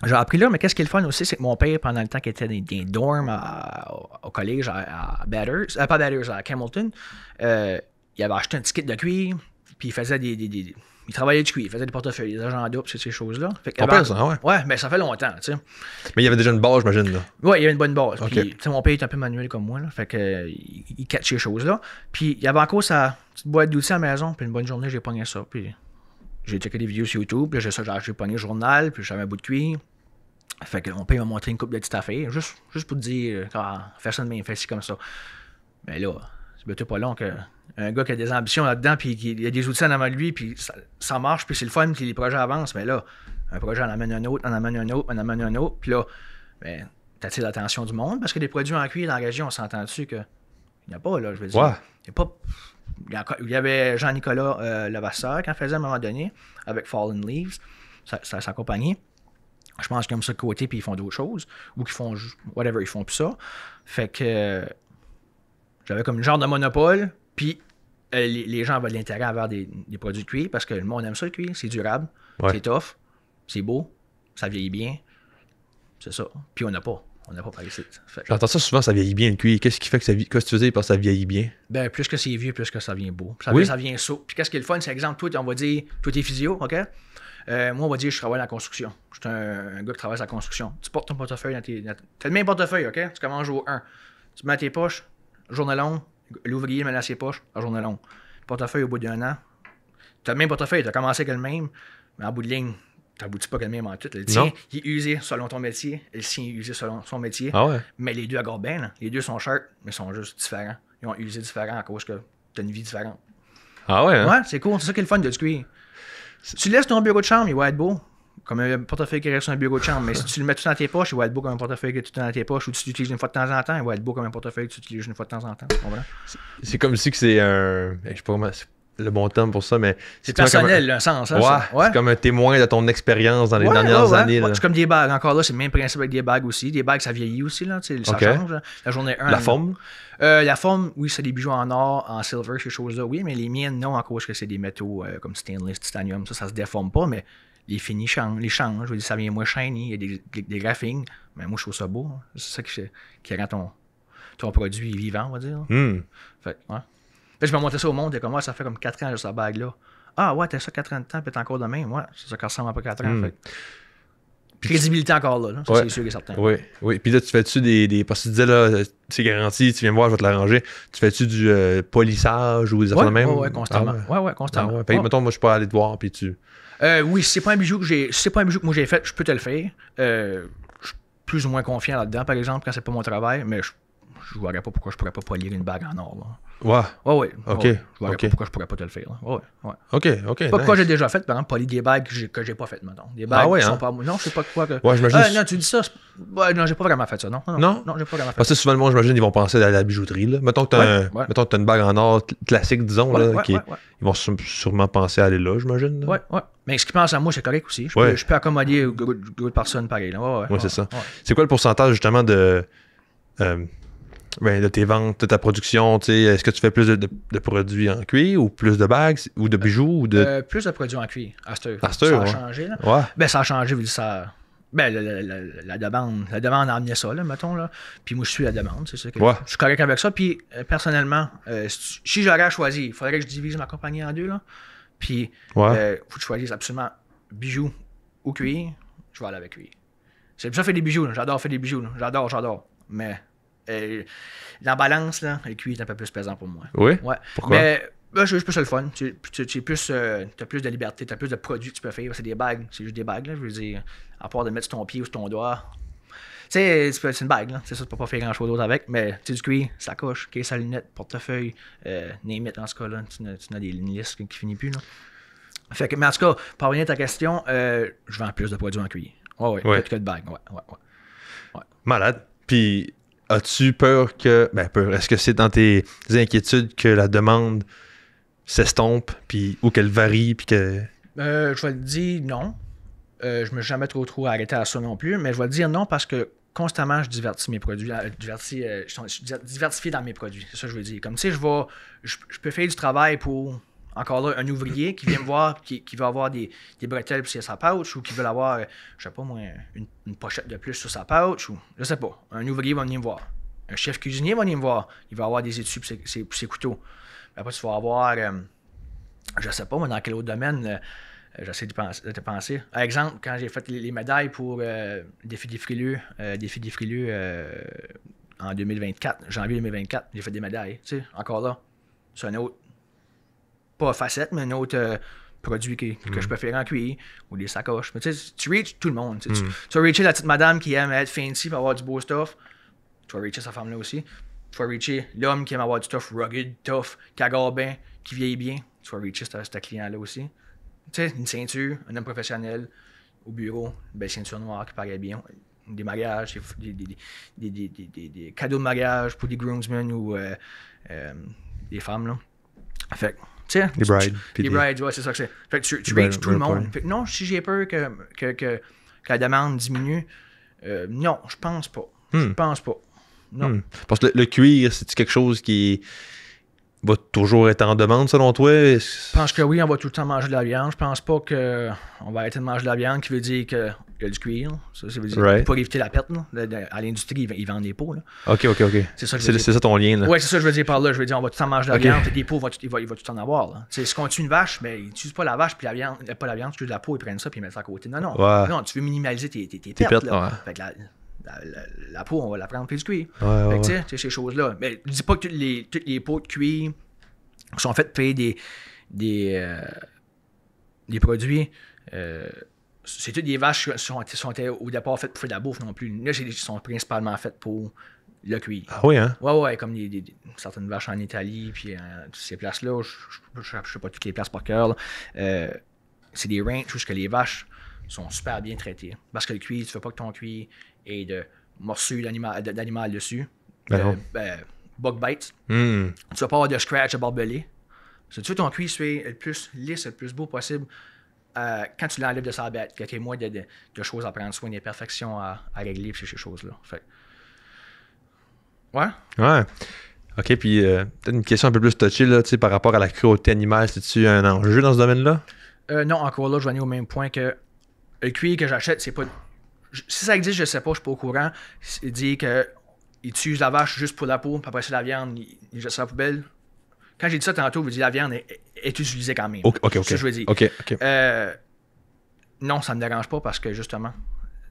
j'ai appris là, mais qu'est-ce qui est le fun aussi, c'est que mon père, pendant le temps qu'il était dans des dorms au collège à Bathurst, pas Bathurst, à Campbellton, il avait acheté un petit kit de cuir, puis il faisait il travaillait du cuir, il faisait des portefeuilles, des agendas, puis ces choses-là. Ton père, ça, ouais? Ouais, mais ça fait longtemps, tu sais. Mais il y avait déjà une base, j'imagine, là. Ouais, il y avait une bonne base. Okay. Puis, tu sais, mon père est un peu manuel comme moi, là, fait que il catch ces choses-là. Puis, il y avait encore sa petite boîte d'outils à la maison, puis une bonne journée, j'ai pogné ça, puis j'ai checké des vidéos sur YouTube, puis j'ai pogné le journal, puis j'avais un bout de cuir. Fait que mon père m'a montré une couple de petites affaires, juste pour te dire, faire ça de main facile comme ça. Mais là, c'est pas long qu'un gars qui a des ambitions là-dedans, puis il a des outils en avant de lui, puis ça marche, puis c'est le fun, puis les projets avancent. Mais là, un projet en amène un autre, puis là, ben, t'attires l'attention du monde, parce que des produits en cuir dans la région, on s'entend dessus qu'il n'y a pas, là, je veux dire. Ouais. Il y avait Jean-Nicolas Levasseur qui en faisait à un moment donné, avec Fallen Leaves, sa compagnie. Je pense qu'ils aiment ça de côté puis ils font d'autres choses. Ou qu'ils font whatever, ils font plus ça. Fait que j'avais comme une genre de monopole. Puis les gens avaient de l'intérêt à avoir des produits de cuir parce que le monde aime ça le cuir. C'est durable, c'est tough, c'est beau, ça vieillit bien. C'est ça. Puis on n'a pas par ici. J'entends ça souvent, ça vieillit bien le cuir. Qu'est-ce qui fait que ça vieillit? Qu'est-ce que tu veux dire par ça vieillit bien? Ben, plus que c'est vieux, plus que ça vient beau. Ça vient saut. Puis qu'est-ce qui est le fun, c'est exemple, toi, on va dire, toi t'es physio, OK? Moi, on va dire, je travaille dans la construction. Je suis un gars qui travaille dans la construction. Tu portes ton portefeuille t'as le même portefeuille, OK? Tu commences au 1. Tu mets à tes poches, journée longue. L'ouvrier met dans ses poches, la journée longue. Portefeuille au bout d'un an. Tu as le même portefeuille, tu as commencé avec le même, mais en bout de ligne, tu n'aboutis pas que le même en tout. Le tien, il est usé selon ton métier. Le sien est usé selon son métier. Ah ouais? Mais les deux accordent bien. Là. Les deux sont sharp, mais sont juste différents. Ils ont usé différent à cause que tu as une vie différente. Ah ouais? Hein? Ouais, c'est cool. C'est ça qui est le fun de cuir. Si tu laisses ton bureau de chambre, il va être beau. Comme un portefeuille qui reste sur un bureau de chambre. Mais si tu le mets tout dans tes poches, il va être beau comme un portefeuille que tu as dans tes poches. Ou tu l'utilises une fois de temps en temps, il va être beau comme un portefeuille que tu utilises une fois de temps en temps. C'est comme si que c'est un... Je sais pas comment... le bon terme pour ça, mais... C'est personnel, un sens. Hein, ouais, c'est comme un témoin de ton expérience dans les dernières années. Ouais. C'est comme des bagues. Encore là, c'est le même principe avec des bagues aussi. Des bagues, ça vieillit aussi. Là, ça change. Là. La journée 1. La forme? La forme, oui, c'est des bijoux en or, en silver, ces choses-là, oui, mais les miennes, non, à cause que c'est des métaux comme stainless, titanium, ça se déforme pas, mais les finis changent, je veux dire, ça vient moins shiny, il y a des graphings, mais moi, je trouve ça beau. Hein. C'est ça qui rend ton produit vivant, on va dire. Fait ouais. Puis je me montrais ça au monde, et comme moi, ça fait comme 4 ans, j'ai cette bague-là. Ah ouais, t'as ça 4 ans de temps, puis t'es encore de même. Ouais, c'est ça qui ressemble à pas 4 ans. Fait. Crédibilité encore là, ça, c'est sûr et certain. Oui. Puis là, tu fais-tu parce que tu disais là, c'est garanti, tu viens me voir, je vais te l'arranger. Tu fais-tu du polissage ou des affaires de même? Oui, constamment. Ouais, constamment. Puis mettons, moi, je peux aller te voir, puis tu. Oui, si c'est pas un bijou que moi j'ai fait, je peux te le faire. Je suis plus ou moins confiant là-dedans, par exemple, quand c'est pas mon travail, mais je je verrais pas pourquoi je pourrais pas polir une bague en or. Là. Ouais. Ouais. OK. Ouais. Je verrais OK. pas pourquoi je pourrais pas te le faire. Là. Ouais. OK. Pas quoi j'ai déjà fait, par exemple, polir des bagues que j'ai pas faites, mettons. Des bagues qui sont pas. Non, je sais pas quoi que. Ouais, j'imagine. Non, tu dis ça. Ouais, non, j'ai pas vraiment fait ça. Non, j'ai pas vraiment fait Parce que souvent, le monde, j'imagine, ils vont penser à la bijouterie. Là. Mettons que t'as une bague en or classique, disons. Ils vont sûrement penser à aller là, j'imagine. Là. Ouais. Mais ce qu'ils pensent à moi, c'est correct aussi. Je peux accommoder au gros de personnes pareil. Ouais, c'est ça. C'est quoi le pourcentage, justement, de tes ventes, de ta production? Est-ce que tu fais plus de produits en cuir ou plus de bagues ou de bijoux? Ou de... Plus de produits en cuir. À cette heure. Ça a changé. Là. Ouais. Ben, ça a changé, vu ça. Ben, la demande a amené ça, là, mettons, là. Puis moi, je suis la demande, c'est ça. Je suis correct avec ça. Puis, personnellement, si j'aurais à choisir, il faudrait que je divise ma compagnie en deux, là. Puis, faut que je choisisse absolument bijoux ou cuir. Je vais aller avec cuir. C'est pour ça faire des bijoux, là. J'adore faire des bijoux, là. J'adore. Mais, dans balance, là, le cuir est un peu plus pesant pour moi. Oui? Ouais. Pourquoi? Mais, c'est plus le fun. Tu as plus de liberté, tu as plus de produits que tu peux faire. C'est des bagues, c'est juste des bagues, là, je veux dire. À part de mettre sur ton pied ou sur ton doigt. Tu sais, c'est une bague, là. C'est ça, tu peux pas faire grand-chose d'autre avec. Mais tu sais, du cuir, sacoche, caisse à lunettes, portefeuille, name it, dans ce cas-là. Tu as des listes qui finissent plus, là. Fait que, mais en tout cas, pour revenir à ta question, je vends plus de produits en cuir. Ouais. Que de bagues. Ouais. Malade. Puis, as-tu peur que. Est-ce que c'est dans tes inquiétudes que la demande s'estompe, puis ou qu'elle varie, puis que. Je vais te dire non. Je me suis jamais trop arrêté à ça non plus, mais je vais te dire non parce que constamment je divertis mes produits. Je suis diversifié dans mes produits, c'est ça que je veux dire. Comme tu sais, je peux faire du travail pour, encore là, un ouvrier qui vient me voir, qui veut avoir des bretelles sur sa pouch, ou qui veut avoir, je sais pas moi, une pochette de plus sur sa pouch, ou je sais pas. Un ouvrier va venir me voir. Un chef cuisinier va venir me voir. Il va avoir des étuis pour ses couteaux. Après, tu vas avoir, je sais pas moi, dans quel autre domaine, j'essaie de te penser. Par exemple, quand j'ai fait les médailles pour Défi des frileux en 2024, janvier 2024, j'ai fait des médailles. Tu sais, encore là, c'est un autre, pas facette, mais un autre produit que je peux faire en cuir, ou des sacoches. Mais tu sais, tu reaches tout le monde. Tu vas reacher la petite madame qui aime être fancy pour avoir du beau stuff. Tu vas reacher sa femme-là aussi. Tu vas reacher l'homme qui aime avoir du stuff rugged, tough, qui agarre bien, qui vieillit bien. Tu vas reacher ce client-là aussi. Tu sais, une ceinture, un homme professionnel au bureau, une belle ceinture noire qui paraît bien. Des mariages, des cadeaux de mariage pour des groomsmen ou des femmes, là. Fait que, tu sais. Des brides. Des brides, ouais, c'est ça que c'est. Fait que tu reaches tout le monde. Fait que non, si j'ai peur que la demande diminue, non, je pense pas. Je pense pas. Non. Parce que le cuir, c'est quelque chose qui va toujours être en demande selon toi? Je pense que oui, on va tout le temps manger de la viande. Je pense pas qu'on va arrêter de manger de la viande, qui veut dire qu'il y a du cuir. Ça veut dire pour éviter la perte. Là. À l'industrie, ils vendent des pots. Là. OK. C'est ça, c'est ça ton lien. Oui, c'est ça que je veux dire par là. Je veux dire, on va tout le temps manger de la viande. Des pots, il va tout le temps en avoir. Là. Si on tue une vache, mais ils n'utilisent pas la vache puis la viande. Pas la viande, tu la peau, ils prennent ça puis ils mettent ça à côté. Non. Non, tu veux minimaliser tes pertes. Là. Fait que la peau, on va la prendre puis du cuir. Fait que tu sais, ces choses-là. Mais je dis pas que toutes les pots de cuir sont faits pour faire des produits. C'est toutes des vaches qui sont au départ faites pour faire de la bouffe non plus. Là, ils sont principalement faites pour le cuir. Ah oui, hein? Ouais, comme certaines vaches en Italie, puis ces places-là, je sais pas toutes les places par cœur. C'est des ranchs où les vaches sont super bien traitées. Parce que le cuir, tu veux pas que ton cuir ait de morsures d'animal dessus. Bug bites. Tu vas pas avoir de scratch à barbelé. Tu veux ton cuir soit le plus lisse, le plus beau possible quand tu l'enlèves de sa bête. Il y a moins de choses à prendre soin, d'imperfections à régler pour ces choses-là. Fait. Ouais. OK, puis peut-être une question un peu plus touchée là, par rapport à la cruauté animale. C'est-tu un enjeu dans ce domaine-là? Non, encore là, je vais aller au même point que le cuir que j'achète, c'est pas... Si ça existe, je sais pas, je suis pas au courant. Il dit que ils tuent la vache juste pour la peau, puis après ça, la viande, ils jettent ça à la poubelle. Quand j'ai dit ça tantôt, je veux dire la viande est utilisée quand même. OK. C'est ça que je veux dire. OK. Non, ça me dérange pas parce que justement,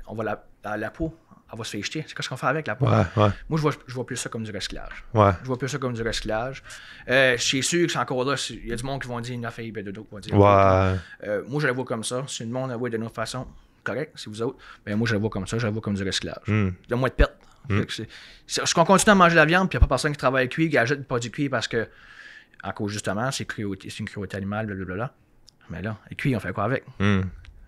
on va la peau, elle va se faire jeter. C'est ce qu'on fait avec la peau. Ouais. Moi, je vois plus ça comme du recyclage. Ouais. Je vois plus ça comme du recyclage. Je suis sûr que c'est encore là, il y a du monde qui vont dire une affaire, ben d'autres vont dire. Ouais. Moi, je la vois comme ça. Si le monde la voit de notre façon, correct, c'est vous autres. Mais moi, je la vois comme ça, je la vois comme du recyclage. Il y a moins de pertes. Fait que ce qu'on continue à manger de la viande, puis il n'y a pas personne qui travaille cuit, qui achète pas du cuit parce que, en cause justement, c'est une cruauté animale, blablabla. Mais là, le cuit, on fait quoi avec?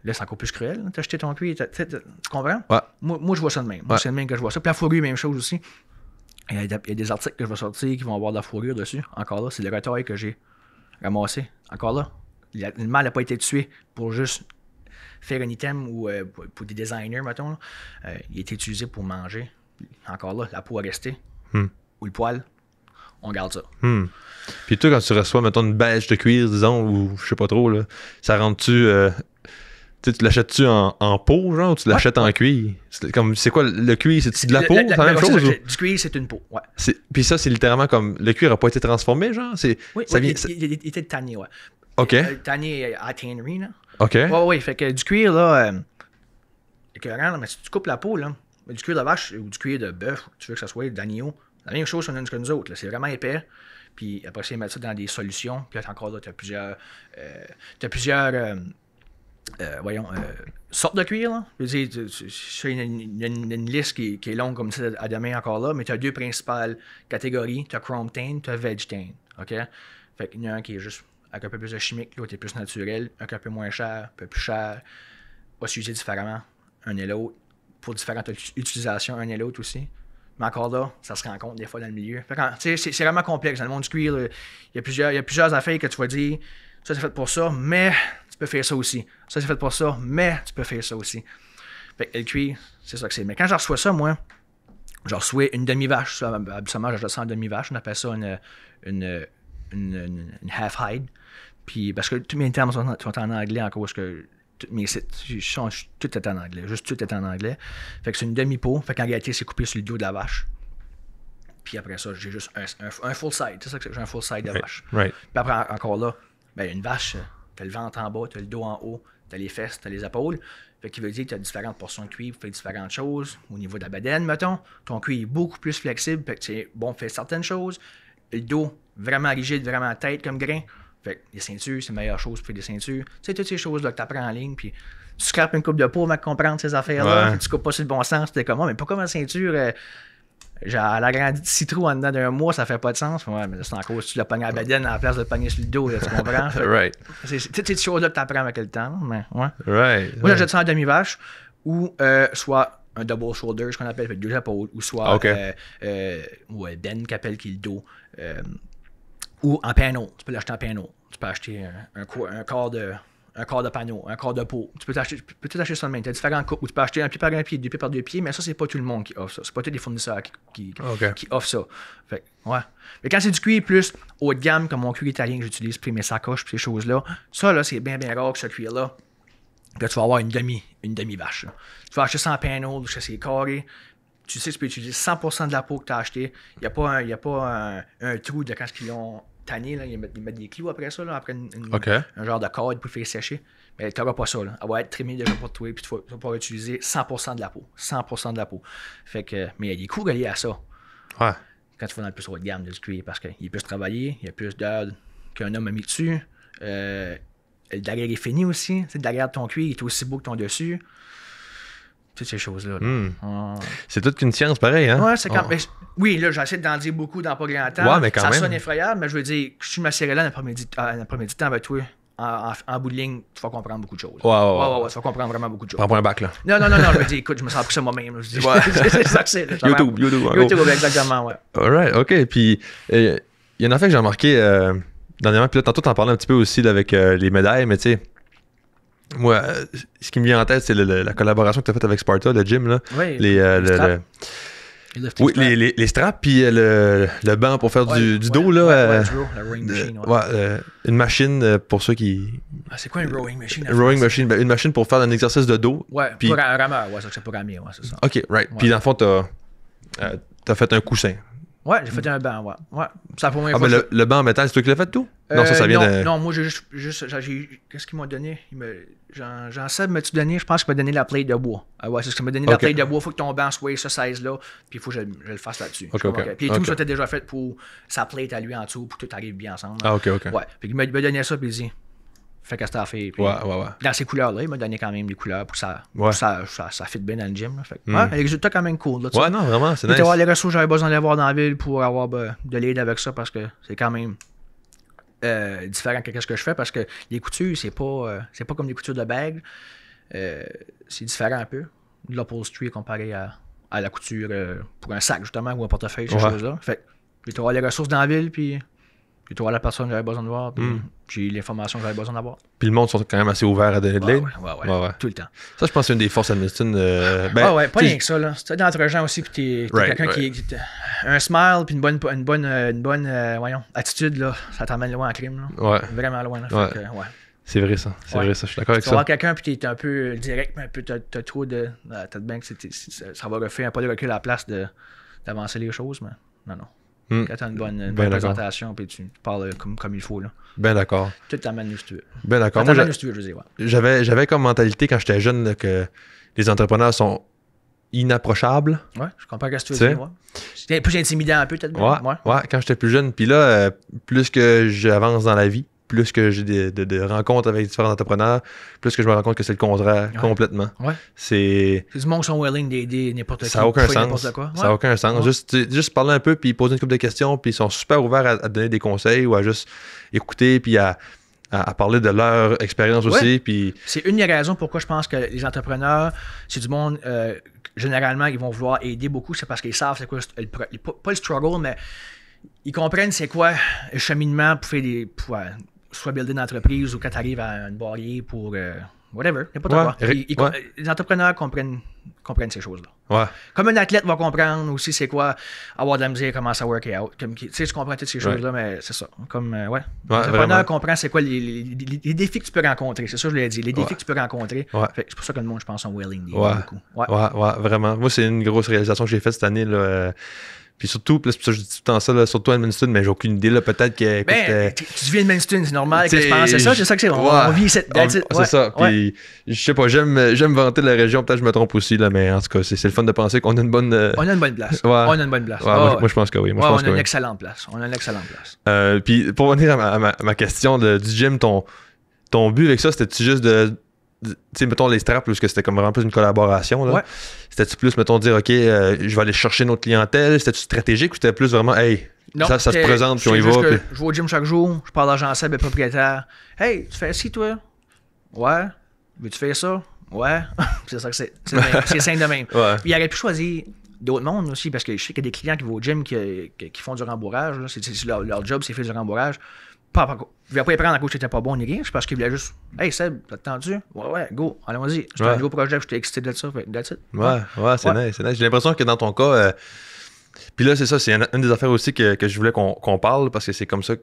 Là, c'est encore plus cruel. T'as acheté ton cuit, tu comprends? Ouais. Moi, je vois ça de même. Moi, c'est de même que je vois ça. Puis la fourrure, même chose aussi. Il y a des articles que je vais sortir qui vont avoir de la fourrure dessus. Encore là, c'est le retail que j'ai ramassé. Encore là, l'animal n'a pas été tué pour juste faire un item ou pour des designers, mettons. Il a été utilisé pour manger. Encore là, la peau est restée. Ou le poil. On garde ça. Puis toi, quand tu reçois, mettons, une bêche de cuir, disons, ou je sais pas trop, là, ça rentre-tu... tu l'achètes-tu en peau, genre, ou tu l'achètes en cuir? C'est quoi, le cuir, c'est de la peau? C'est la même chose? Du cuir, c'est une peau, ouais. Puis ça, c'est littéralement comme... Le cuir n'a pas été transformé, genre? Oui, il était tanné, ouais. OK. Tanné à tannerie, là. OK. Oui, fait que du cuir, là... écœurant, mais si tu coupes la peau, là, du cuir de vache ou du cuir de bœuf, tu veux que ça soit d'agneau, la même chose que nous autres, là. C'est vraiment épais. Puis après ça, ils mettent ça dans des solutions. Puis là, encore là, tu as plusieurs sortes de cuir. Là. Je veux dire, il y a une liste qui est longue comme ça à demain encore là, mais tu as deux principales catégories. Tu as Chrome Tan, tu as Veg Tan. OK? Fait qu'il y en a un qui est juste avec un peu plus de chimique, l'autre est plus naturel, un peu moins cher, un peu plus cher, va s'utiliser différemment, un et l'autre, pour différentes utilisations, un et l'autre aussi. Mais encore là, ça se rencontre des fois dans le milieu. C'est vraiment complexe. Dans le monde du cuir, il y a plusieurs affaires que tu vas dire, ça c'est fait pour ça, mais tu peux faire ça aussi. Ça c'est fait pour ça, mais tu peux faire ça aussi. Fait que le cuir, c'est ça que c'est. Mais quand je reçois ça, moi, je reçois une demi-vache. Habituellement, je reçois ça en demi-vache. On appelle ça une half-hide. Puis, parce que tous mes termes sont en anglais en cause que tous mes sites, tout est en anglais. Juste tout est en anglais. Fait que c'est une demi-peau. Fait qu'en réalité, c'est coupé sur le dos de la vache. Puis après ça, j'ai juste un full side. C'est ça que j'ai un full side de vache. Right. Puis après, encore là, ben, une vache, t'as le ventre en bas, t'as le dos en haut, t'as les fesses, t'as les épaules. Fait qu'il veut dire que t'as différentes portions de cuir pour faire différentes choses. Au niveau de la bedaine, mettons, ton cuir est beaucoup plus flexible. Fait que c'est bon pour faire certaines choses. Le dos, vraiment rigide, vraiment tête comme grain. Fait que les ceintures, c'est la meilleure chose pour faire des ceintures. Tu sais, toutes ces choses-là que tu apprends en ligne, puis tu scrapes une coupe de peau avant de comprendre ces affaires-là, puis tu coupes pas sur le bon sens, c'était comme, mais pourquoi ma ceinture, genre, elle a grandi de citron en dedans d'un mois, ça fait pas de sens. Ouais, mais c'est en cause, tu l'as pogné à la bedaine à la place de le pogner sur le dos, là, tu comprends? Right. C'est toutes ces choses-là que tu apprends avec le temps, mais ouais. Right. Moi, j'achète ça en demi-vache, ou soit un double shoulder, ce qu'on appelle, avec deux épaules, ou soit Ben qui appelle qui est le dos. Ou en panneau. Tu peux l'acheter en panneau. Tu peux acheter un quart de panneau, un quart de peau. Tu peux tout acheter ça de même. Tu as différents coupes où tu peux acheter un pied par un pied, deux pieds par deux pieds, mais ça, c'est pas tout le monde qui offre ça. C'est pas tous les fournisseurs qui offrent ça. Fait ouais. Mais quand c'est du cuir plus haut de gamme, comme mon cuir italien que j'utilise pour mes sacoches et ces choses-là, ça, là, c'est bien rare que ce cuir-là, que tu vas avoir une demi-vache. Tu vas acheter ça en panneau, ça c'est carré. Tu sais, tu peux utiliser 100% de la peau que tu as acheté. Il n'y a pas un trou de quand ils l'ont tanné. Là. Ils mettent des clous après ça, là, après un genre de corde pour faire sécher. Mais tu n'auras pas ça. Là. Elle va être trimée déjà pour toi. Puis tu vas pouvoir utiliser 100% de la peau. 100% de la peau. Fait que, mais il y a des coûts reliés à ça. Ouais. Quand tu vas dans le plus haut de gamme du cuir. Parce qu'il est plus travaillé. Il y a plus d'heures qu'un homme a mis dessus. Le derrière est fini aussi. Le derrière de ton cuir il est aussi beau que ton dessus. Toutes ces choses-là. C'est toute une science, pareil, hein? Ouais, c'est quand même. Oui, là, j'essaie d'en dire beaucoup dans pas grand temps. Ouais, mais quand ça même. sonne effrayable, mais je veux dire, si je m'assirais là l'après-midi temps avec toi, en bout de ligne, tu vas comprendre beaucoup de choses. Ouais, tu vas comprendre vraiment beaucoup de choses. Prends pas un bac, là. Non, je veux dire, écoute, je me sens plus ça moi-même. C'est ça que c'est. YouTube, exactement, ouais. Alright, OK. Puis, il y a une affaire que j'ai remarqué dernièrement, puis là, tantôt, t'en parlais un petit peu aussi là, avec les médailles, mais tu sais, moi, ce qui me vient en tête, c'est la collaboration que tu as faite avec Sparta, le gym, là. Oui, les straps, puis le banc pour faire du dos, là. La rowing machine, une machine pour ceux qui... c'est quoi une rowing machine? Rowing machine, une machine pour faire un exercice de dos. Ouais, puis... pour un rameur, ouais, c'est pour ramer, ouais, c'est ça. OK, right. Puis dans le fond, t'as fait un coussin. Ouais, j'ai fait un banc, ouais. Ça pour moi. Ah, mais le banc en métal, c'est toi qui l'as fait tout? Non, ça vient de... Non, moi, j'ai qu'est-ce qu'ils m'ont donné? Jean-Seb m'a-tu donné? Je pense qu'il m'a donné la plate de bois. Ah ouais, c'est ce qu'il m'a donné, la plate de bois. Il faut que ton banc soit ce size-là, puis il faut que je le fasse là-dessus. OK. Puis tout ça était déjà fait pour sa plate à lui en dessous, pour que tout arrive bien ensemble. Ah, OK. Ouais, puis il m'a donné ça, puis il dit, fait qu'à staffer. Puis, Ouais. dans ces couleurs-là, il m'a donné quand même des couleurs pour que ça, ça fit bien dans le gym. Là. Fait que, les résultats quand même cool. Là, ouais, non, vraiment, c'est nice. Les ressources, j'avais besoin d'aller voir dans la ville pour avoir de l'aide avec ça parce que c'est quand même différent que ce que je fais parce que les coutures, c'est pas comme les coutures de bague. C'est différent un peu de l'upholstery comparé à la couture pour un sac, justement, ou un portefeuille, ces choses-là. Fait que j'ai trouvé les ressources dans la ville, puis j'ai trouvé la personne que j'avais besoin de voir, puis j'ai eu l'information que j'avais besoin d'avoir. Puis le monde sont quand même assez ouverts à donner de l'aide. Ouais, tout le temps. Ça, je pense que c'est une des forces à Edmundston. Pas rien que ça, là. Si t'es d'entre gens aussi, puis t'es quelqu'un qui un smile, puis une bonne attitude, là, ça t'emmène loin en crime, là. Ouais. Vraiment loin, là. Fait que, c'est vrai ça, je suis d'accord avec ça. Tu vas voir quelqu'un puis t'es un peu direct, mais un peu t'as trop de... T'as bien que ça va refaire un pas de recul à la place d'avancer les choses, mais non. Quand t'as une bonne présentation puis tu parles comme il faut, là. Ben d'accord. Tout t'amène où tu veux. Ben d'accord. Moi, je veux dire, j'avais comme mentalité quand j'étais jeune là, que les entrepreneurs sont inapprochables. Ouais, je comprends ce que tu veux dire, C'est plus intimidant un peu, peut-être. Ouais, quand j'étais plus jeune. Puis là, plus que j'avance dans la vie, plus que j'ai de rencontres avec différents entrepreneurs, plus que je me rends compte que c'est le contraire complètement. Ouais. C'est du monde qui sont willing d'aider n'importe qui. Ça n'a aucun sens. Ça n'a aucun sens. Juste parler un peu, puis poser une couple de questions, puis ils sont super ouverts à donner des conseils ou à juste écouter, puis à parler de leur expérience aussi. Puis... C'est une des raisons pourquoi je pense que les entrepreneurs, c'est du monde, généralement, ils vont vouloir aider beaucoup, c'est parce qu'ils savent c'est quoi, pas le struggle, mais ils comprennent c'est quoi le cheminement pour faire soit builder une entreprise ou quand tu arrives à une barrière pour whatever, n'importe quoi. Les entrepreneurs comprennent ces choses-là. Ouais. Comme un athlète va comprendre aussi c'est quoi avoir de la misère, comment ça work out. Tu comprends toutes ces choses-là, mais c'est ça. L'entrepreneur comprend c'est quoi les défis que tu peux rencontrer. C'est ça que je l'ai dit. Les défis que tu peux rencontrer. C'est pour ça que le monde, je pense, sont willing beaucoup. Ouais, vraiment. Moi, c'est une grosse réalisation que j'ai faite cette année. Là. Puis surtout, c'est pour ça que je dis tout le temps ça, là, surtout à Edmundston, mais j'ai aucune idée, là, peut-être que... tu vis à Edmundston, c'est normal que tu penses, c'est ça que c'est, on vit cette... C'est ça, puis je sais pas, j'aime vanter la région, peut-être que je me trompe aussi, là, mais en tout cas, c'est le fun de penser qu'on a une bonne... On a une bonne place, on a une bonne place. Moi, je pense que oui. On a une excellente place, Puis pour revenir à ma question du gym, ton but avec ça, c'était-tu juste de... Tu sais, mettons les straps, parce que c'était comme vraiment plus une collaboration. Là. C'était-tu plus, mettons, dire, OK, je vais aller chercher notre clientèle? C'était-tu stratégique ou c'était plus vraiment, hey, non, ça se présente, puis on y va? Puis... Je vais au gym chaque jour, je parle d'agent Seb, le propriétaire. Hey, tu fais ci, toi? Ouais. Veux-tu faire ça? Ouais. C'est ça que c'est. C'est simple de même. Puis il aurait pu choisir d'autres mondes aussi, parce que je sais qu'il y a des clients qui vont au gym qui font du rembourrage. Là. Leur job, c'est faire du rembourrage. Je ne vais pas y prendre à cause que t'étais pas bon ni rien, c'est parce qu'il voulait juste Hey Seb, t'as attendu? Ouais, go, allons-y. C'est un nouveau projet, je t'ai excité de ça. That's it. C'est nice, c'est nice. J'ai l'impression que dans ton cas, puis là, c'est ça, c'est une des affaires aussi que je voulais qu'on parle, parce que c'est comme ça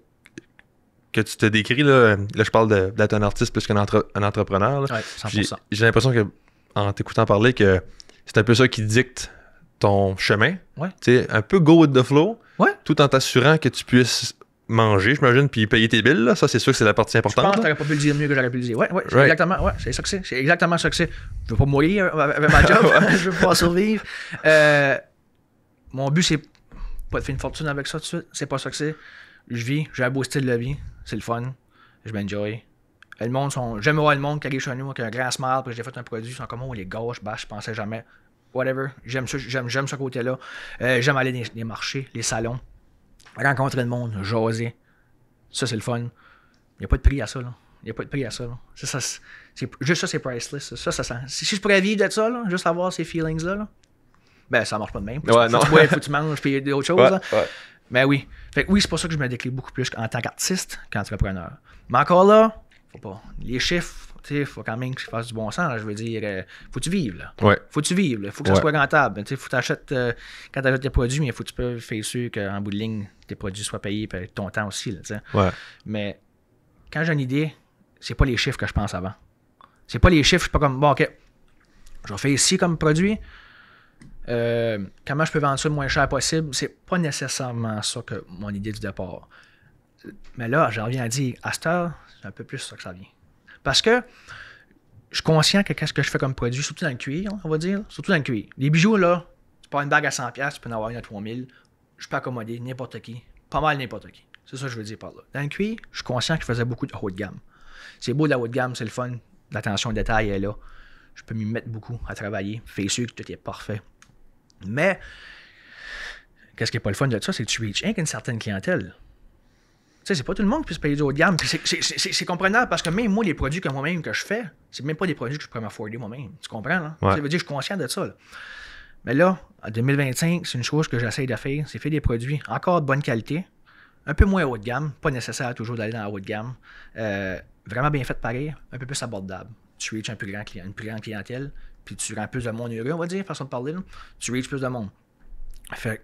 que tu te décris. Là, je parle d'être un artiste plus qu'un entrepreneur. Là. Ouais, 100%. J'ai l'impression que, en t'écoutant parler, que c'est un peu ça qui dicte ton chemin. Ouais. Tu sais, un peu go with the flow, tout en t'assurant que tu puisses manger, j'imagine, puis payer tes billes, là. Ça, c'est sûr que c'est la partie importante. Je pense que t'aurais pas pu le dire mieux que j'aurais pu le dire. Exactement, c'est ça que c'est. C'est exactement ça que c'est. Je veux pas mourir avec ma job, je veux pas survivre. Mon but, c'est pas de faire une fortune avec ça tout de suite. C'est pas ça que c'est. Je vis, j'ai un beau style de vie, c'est le fun, je m'enjoy. J'aime voir le monde qui arrive chez nous avec un grand smile, puis j'ai fait un produit, ils sont comme, les gauches, je pensais jamais. Whatever, j'aime ce côté-là. J'aime aller dans les marchés, les salons. Rencontrer le monde, jaser. Ça, c'est le fun. Il n'y a pas de prix à ça, là. Juste ça, c'est priceless. Si je pourrais vivre de ça, là, juste avoir ces feelings-là, ben, ça marche pas de même. Faut que tu manges, puis d'autres choses. Là. Mais oui. Fait que oui, c'est pour ça que je me décris beaucoup plus en tant qu'artiste qu'entrepreneur. Mais encore là, faut pas. Les chiffres, il faut quand même que je fasse du bon sens. Là, je veux dire, faut que tu vives. Là. Faut que tu vives. Il faut que ça soit rentable. Faut que tu achètes, quand tu achètes tes produits, mais il faut que tu peux faire sûr qu'en bout de ligne, tes produits soient payés et ton temps aussi. Là, mais quand j'ai une idée, c'est pas les chiffres que je pense avant. C'est pas les chiffres, je suis pas comme, bon, OK, je vais faire ici comme produit. Comment je peux vendre ça le moins cher possible? C'est pas nécessairement ça que mon idée du départ. Mais là, je reviens à dire, à cette heure, c'est un peu plus ça que ça vient. Parce que je suis conscient que qu'est-ce que je fais comme produit, surtout dans le cuir, on va dire, surtout dans le cuir. Les bijoux, là, tu prends une bague à 100$, tu peux en avoir une à 3000$, je peux accommoder n'importe qui, pas mal n'importe qui. C'est ça que je veux dire par là. Dans le cuir, je suis conscient que je faisais beaucoup de haut de gamme. C'est beau de la haute gamme, c'est le fun. L'attention au détail est là. Je peux m'y mettre beaucoup à travailler. Fais sûr que tout est parfait. Mais, qu'est-ce qui n'est pas le fun de ça, c'est que tu reaches une certaine clientèle. Tu sais, c'est pas tout le monde qui peut se payer du haut de gamme. Puis c'est comprenable parce que même moi, les produits que moi-même que je fais, c'est même pas des produits que je pourrais m'afforder moi-même. Tu comprends, là? Ouais. Ça veut dire que je suis conscient de ça, là. Mais là, en 2025, c'est une chose que j'essaie de faire. C'est faire des produits encore de bonne qualité, un peu moins haut de gamme, pas nécessaire toujours d'aller dans la haut de gamme. Vraiment bien fait pareil, un peu plus abordable. Tu reaches une plus grande clientèle, puis tu rends plus de monde heureux, on va dire, façon de parler. Là. Tu reaches plus de monde. Fait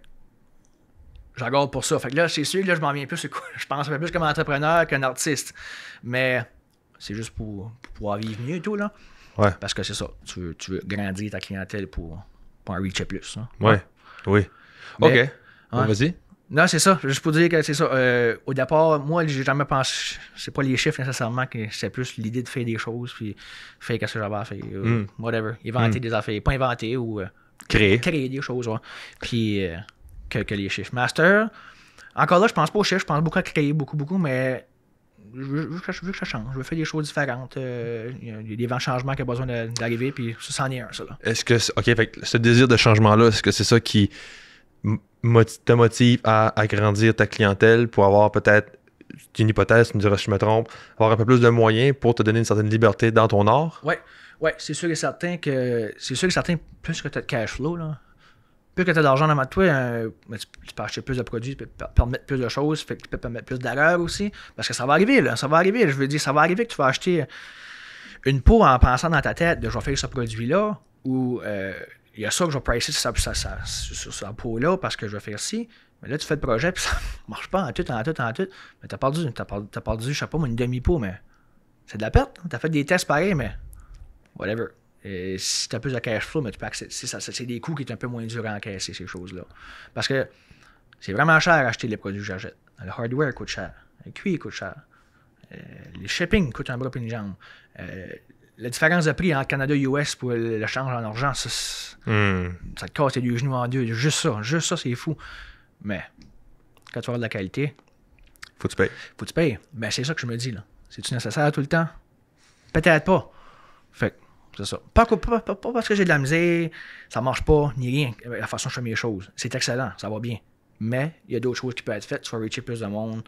j'en garde pour ça. Fait que là, c'est sûr que là, je m'en viens plus, je pense un peu plus comme un entrepreneur qu'un artiste. Mais c'est juste pour pouvoir vivre mieux et tout, là. Ouais. Parce que c'est ça. Tu veux grandir ta clientèle pour en reacher plus. Hein. Ouais. Oui. Mais, OK. Bon, vas-y. Non, c'est ça. Juste pour dire que c'est ça. Au départ, moi, j'ai jamais pensé. C'est pas les chiffres nécessairement, que c'est plus l'idée de faire des choses, puis faire qu'est-ce que j'avais à faire. Whatever. Inventer des affaires. Pas inventer ou Créer des choses, ouais. Puis que les chiffres. Master, encore là, je pense pas aux chiffres, je pense beaucoup à créer, beaucoup, mais je veux que ça change. Je veux faire des choses différentes. Il y a des grands changements qui ont besoin d'arriver, puis ça, c'en est un, ça. Là. Est-ce que... OK, fait que ce désir de changement-là, est-ce que c'est ça qui te motive à agrandir ta clientèle pour avoir peut-être, c'est une hypothèse, tu me diras si je me trompe, avoir un peu plus de moyens pour te donner une certaine liberté dans ton art? Ouais, c'est sûr et certain que... plus que tu as de cash flow, là, plus que tu as d'argent dans toi, tu peux acheter plus de produits, tu peux permettre plus de choses, fait que tu peux permettre plus d'erreurs aussi, parce que ça va arriver, là, ça va arriver. Je veux dire, ça va arriver que tu vas acheter une peau en pensant dans ta tête de je vais faire ce produit-là, ou il y a ça que je vais pricer sur cette peau-là parce que je vais faire ci. Mais là, tu fais le projet, puis ça marche pas en tout. Mais t'as perdu, je sais pas, une demi-peau, mais c'est de la perte. T'as fait des tests pareils, mais whatever. Et si tu as plus de cash flow, mais tu peux accéder, c'est des coûts qui sont un peu moins durs à encaisser, ces choses-là. Parce que c'est vraiment cher à acheter les produits que j'achète. Le hardware coûte cher. Le cuir coûte cher. Les shipping coûtent un bras et une jambe. La différence de prix entre Canada et US pour le change en argent, ça te casse les deux genoux en deux. Juste ça, c'est fou. Mais quand tu vas avoir de la qualité, Faut que tu payes. Ben, c'est ça que je me dis, là. C'est-tu nécessaire tout le temps? Peut-être pas. Fait que c'est ça. Pas parce que j'ai de la misère, ça marche pas, ni rien. La façon dont je fais mes choses. C'est excellent, ça va bien. Mais il y a d'autres choses qui peuvent être faites. Tu vas reacher plus de monde,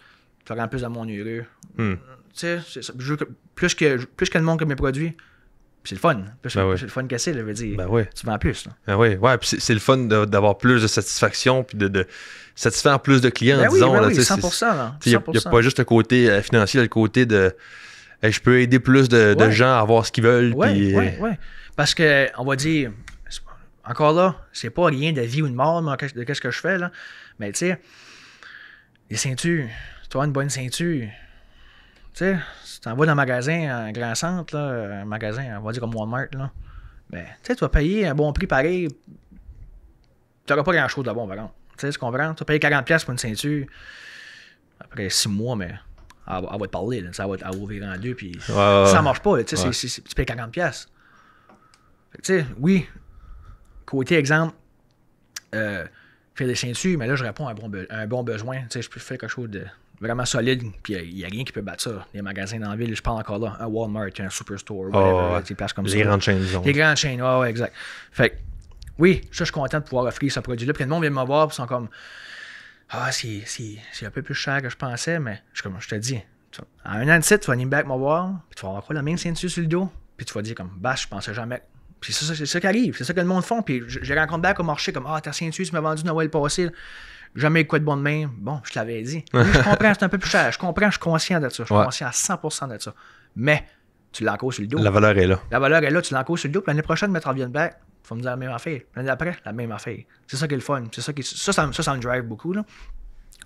tu vas rendre plus de monde heureux. Tu sais, c'est ça. Plus que le monde que mes produits, c'est le fun. C'est le fun que c'est, je veux dire. Tu vends plus. Là. Ben oui, puis c'est le fun d'avoir plus de satisfaction puis de satisfaire plus de clients, disons. Ben là, oui, 100%. Il n'y a pas juste le côté financier, le côté de je peux aider plus de gens à avoir ce qu'ils veulent. Oui. Parce que, on va dire, encore là, c'est pas rien de vie ou de mort de qu'est-ce que je fais, là. Mais tu sais, les ceintures, tu as une bonne ceinture. Tu sais, si tu en vas dans un magasin, un grand centre, là, un magasin, on va dire comme Walmart, là, ben, tu sais, tu vas payer un bon prix pareil. Tu n'auras pas grand-chose de bon, par contre. Tu sais, tu comprends? Tu vas payer 40$ pour une ceinture après 6 mois, mais elle va te parler, là. Ça va ouvrir en deux, puis ça marche pas, là, tu sais, tu payes 40$. Fait que, tu sais, oui, côté exemple, faire des ceintures, mais là, je réponds à un bon besoin. Tu sais, je peux faire quelque chose de vraiment solide, puis il n'y a rien qui peut battre ça. Les magasins dans la ville, je parle encore là, un Walmart, un Superstore, whatever, des places comme ça. Les grandes chaînes, disons. Les grandes chaînes, ouais, exact. Fait que, oui, ça, je suis content de pouvoir offrir ce produit-là. Puis le monde vient me voir, puis ils sont comme, c'est un peu plus cher que je pensais, mais comme je te dis, en un an de site, tu vas venir back me voir, puis tu vas avoir quoi, la même ceinture sur le dos, puis tu vas dire comme, je pensais jamais. Puis c'est ça qui arrive, c'est ça que le monde font. Puis j'ai rencontré back au marché comme, ta ceinture, tu m'as vendu Noël passé. Jamais quoi de bon de main. Bon, je te l'avais dit. Oui, je comprends, c'est un peu plus cher. Je comprends, je suis conscient de ça. Je suis conscient à 100% de ça. Mais tu l'encours sur le dos. La valeur est là. La valeur est là, tu l'encours sur le dos. Puis l'année prochaine, mettre en vienne back, tu vas me dire la même affaire. L'année d'après, la même affaire. C'est ça qui est le fun. C'est ça ça me drive beaucoup, là.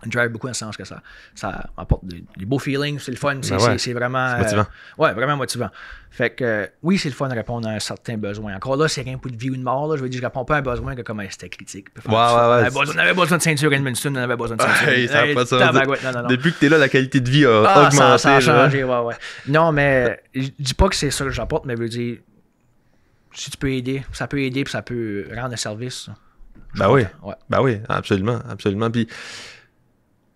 Ça me drive beaucoup dans le sens que ça apporte des beaux feelings, c'est le fun, c'est vraiment... C'est motivant. Vraiment motivant. Fait que, oui, c'est le fun de répondre à un certain besoin. Encore là, c'est rien pour de vie ou de mort, là. Je veux dire, je réponds pas à un besoin que comme c'était critique. On avait besoin de ceinture Edmundston, on avait besoin de ceinture. Ça pas ça. Non. Depuis que t'es là, la qualité de vie a augmenté. Ça a changé, ouais. Non, mais je dis pas que c'est ça que j'apporte, mais je veux dire, si tu peux aider, ça peut aider puis ça peut rendre un service. Ben oui, absolument. Puis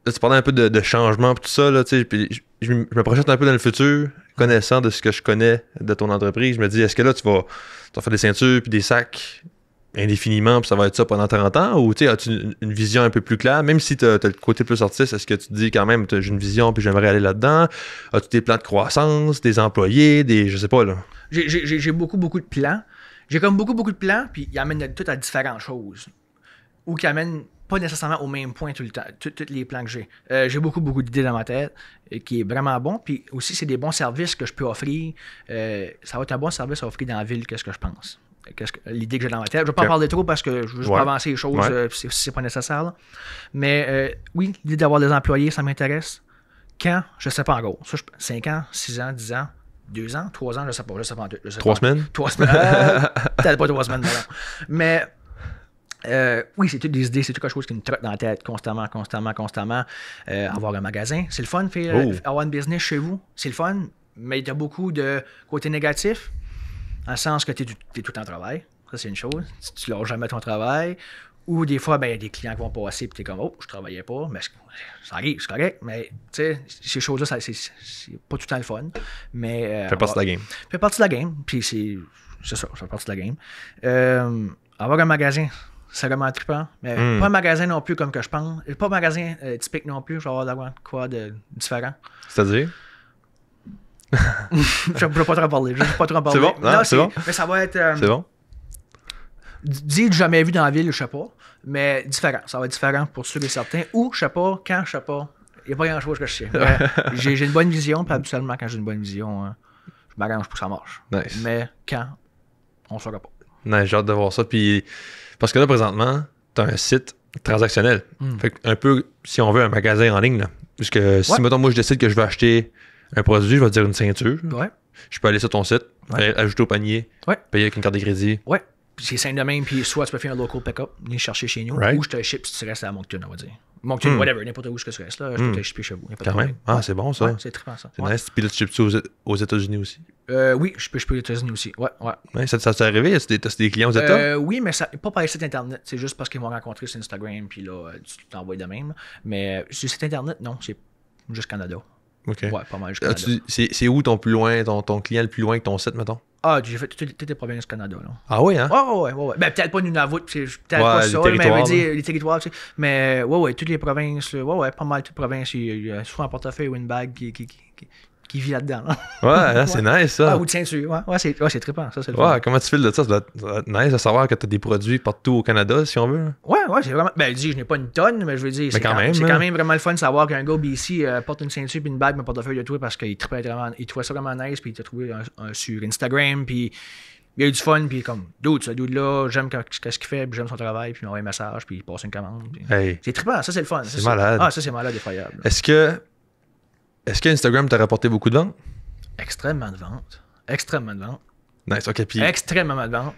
là, tu parlais un peu de changement et tout ça, là, tu sais, puis je me projette un peu dans le futur, connaissant de ce que je connais de ton entreprise. Je me dis, est-ce que là, tu vas faire des ceintures puis des sacs indéfiniment, puis ça va être ça pendant 30 ans? Ou as-tu une vision un peu plus claire? Même si tu as le côté plus artiste, est-ce que tu te dis quand même, j'ai une vision puis j'aimerais aller là-dedans? As-tu des plans de croissance, des employés, je sais pas, là? J'ai beaucoup de plans. J'ai comme beaucoup de plans, puis ils amènent tout à différentes choses. Ou qui amènent pas nécessairement au même point tout le temps, tous les plans que j'ai. J'ai beaucoup d'idées dans ma tête, qui est vraiment bon. Puis aussi, c'est des bons services que je peux offrir. Ça va être un bon service à offrir dans la ville, qu'est-ce que je pense. L'idée que j'ai dans ma tête. Je ne vais pas en parler trop parce que je veux juste pas avancer les choses si c'est pas nécessaire. Là. Mais oui, l'idée d'avoir des employés, ça m'intéresse. Quand? Je sais pas encore. 5 ans, 6 ans, 10 ans, 2 ans, 3 ans, je sais pas. 3 semaines? 3 semaines. Peut-être pas 3 semaines, non. Mais oui, c'est toutes des idées, c'est tout quelque chose qui me trotte dans la tête constamment. Avoir un magasin, c'est le fun. Avoir une business chez vous, c'est le fun. Mais il y a beaucoup de côtés négatifs. Dans le sens que tu es tout en travail. Ça, c'est une chose. Tu lâches jamais ton travail. Ou des fois, il y a des clients qui vont passer et tu es comme, oh, je travaillais pas. Mais ça arrive, c'est correct. Mais tu sais, ces choses-là, c'est pas tout le temps le fun. Mais, fait partie de la game. Fait partie de la game. Puis c'est ça, ça fait partie de la game. Avoir un magasin, c'est vraiment trippant. Mais pas un magasin non plus comme que je pense. Pas un magasin typique non plus. Je vais avoir quoi de différent. C'est-à-dire? Je ne peux pas trop en parler. C'est bon? Non, c'est bon. Mais ça va être. C'est bon? Dit jamais vu dans la ville, je sais pas. Mais différent. Ça va être différent pour ceux et certains. Ou, je sais pas, quand, je sais pas. Il n'y a pas grand-chose que je sais. J'ai une bonne vision, puis habituellement, quand j'ai une bonne vision, je m'arrange pour que ça marche. Nice. Mais quand, on ne saura pas. Nice, j'ai hâte de voir ça. Puis, parce que là, présentement, tu as un site transactionnel. Fait que un peu, si on veut, un magasin en ligne. Là. Parce que si, mettons, moi, je décide que je veux acheter un produit, je vais te dire une ceinture. Ouais. Je peux aller sur ton site, ajouter au panier, payer avec une carte de crédit. Ouais. Puis c'est simple de même, puis soit tu peux faire un local pick-up, venir chercher chez nous, ou je te ship si tu restes à Moncton, on va dire. Moncton, whatever, n'importe où que tu restes là, je peux te shipper chez vous. Quand même. Ah, c'est bon ça. Ouais, c'est trippant ça. C'est nice. Puis là, tu shippes-tu aux États-Unis aussi? Oui, je peux aux États-Unis aussi. Ouais. Ça t'est arrivé? T'as des clients aux États? Oui, mais ça, pas par le site internet. C'est juste parce qu'ils m'ont rencontré sur Instagram, puis là, tu t'envoies de même. Mais sur le site internet, non, c'est juste Canada. OK. Ouais, pas mal juste Canada. C'est où ton plus loin, ton client le plus loin que ton site, mettons? Ah, j'ai fait toutes les provinces du Canada, là. Ah oui, hein? Ouais. Ben, peut-être pas Nunavut, peut-être pas ça, mais on va dire les territoires, tu sais. Mais, toutes les provinces, pas mal toutes les provinces. Il y a soit un portefeuille ou une bague qui vit là-dedans, là. Ouais, c'est nice, ça. Ah, ou de ceinture, c'est trippant, ça, c'est le fun. Comment tu files de ça? Ça doit être nice de savoir que tu as des produits partout au Canada, si on veut. Ouais, c'est vraiment. Ben, je n'ai pas une tonne, mais je veux dire, c'est quand même vraiment le fun de savoir qu'un gars BC porte une ceinture puis une bague, mais portefeuille de toi parce qu'il trouvait ça vraiment nice, puis il t'a trouvé sur Instagram, puis il a eu du fun, puis comme, ce dude-là, j'aime ce qu'il fait, puis j'aime son travail, puis il m'envoie un message, puis il passe une commande. C'est trippant, ça, c'est le fun. C'est malade. Ah, ça, c'est malade, effroyable. Est-ce que Instagram t'a rapporté beaucoup de ventes? Extrêmement de ventes. Nice, ok. Puis, extrêmement de ventes.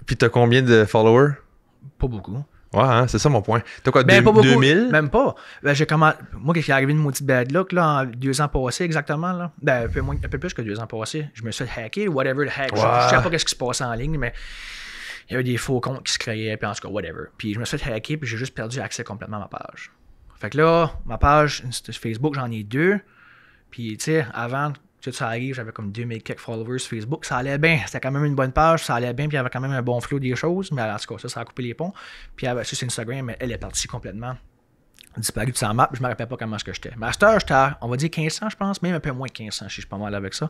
Puis t'as combien de followers? Pas beaucoup. Ouais, hein, c'est ça mon point. T'as quoi, pas beaucoup, 2000? Même pas. Ben, moi, quand il est arrivé une maudite bad luck, là, en 2 ans passés, exactement, là. Ben, un peu plus que 2 ans passés. Je me suis fait hacker, whatever, le hack. Je sais pas ce qui se passait en ligne, mais il y avait des faux comptes qui se créaient, puis en tout cas, whatever. Puis je me suis fait hacker, puis j'ai juste perdu accès complètement à ma page. Fait que là, ma page Facebook, j'en ai 2. Puis, tu sais, avant que ça arrive, j'avais comme 2000 quelques followers sur Facebook. Ça allait bien. C'était quand même une bonne page. Ça allait bien. Puis, il y avait quand même un bon flow des choses. Mais en tout cas, ça a coupé les ponts. Puis, sur Instagram, elle est partie complètement disparue de sa map. Je me rappelle pas comment j'étais. Mais à cette heure, j'étais à, on va dire 1500, je pense. Même un peu moins de 1500, si je suis pas mal avec ça.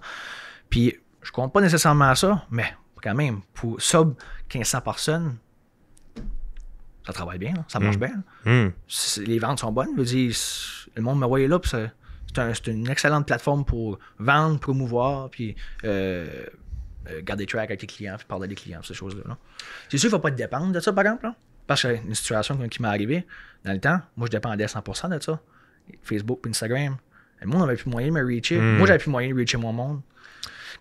Puis, je compte pas nécessairement ça. Mais quand même, pour sub 1500 personnes, ça travaille bien, là. Ça marche bien. Les ventes sont bonnes. Je veux dire, le monde me voyait là, puis c'est une excellente plateforme pour vendre, promouvoir, puis garder track avec les clients, puis parler des clients, ces choses-là. Là. C'est sûr qu'il ne faut pas dépendre de ça, par exemple. Là. Parce que une situation qui m'est arrivée dans le temps, moi, je dépendais 100% de ça. Facebook et Instagram. Le monde n'avait plus moyen de me reacher. Moi, j'avais plus moyen de reacher mon monde.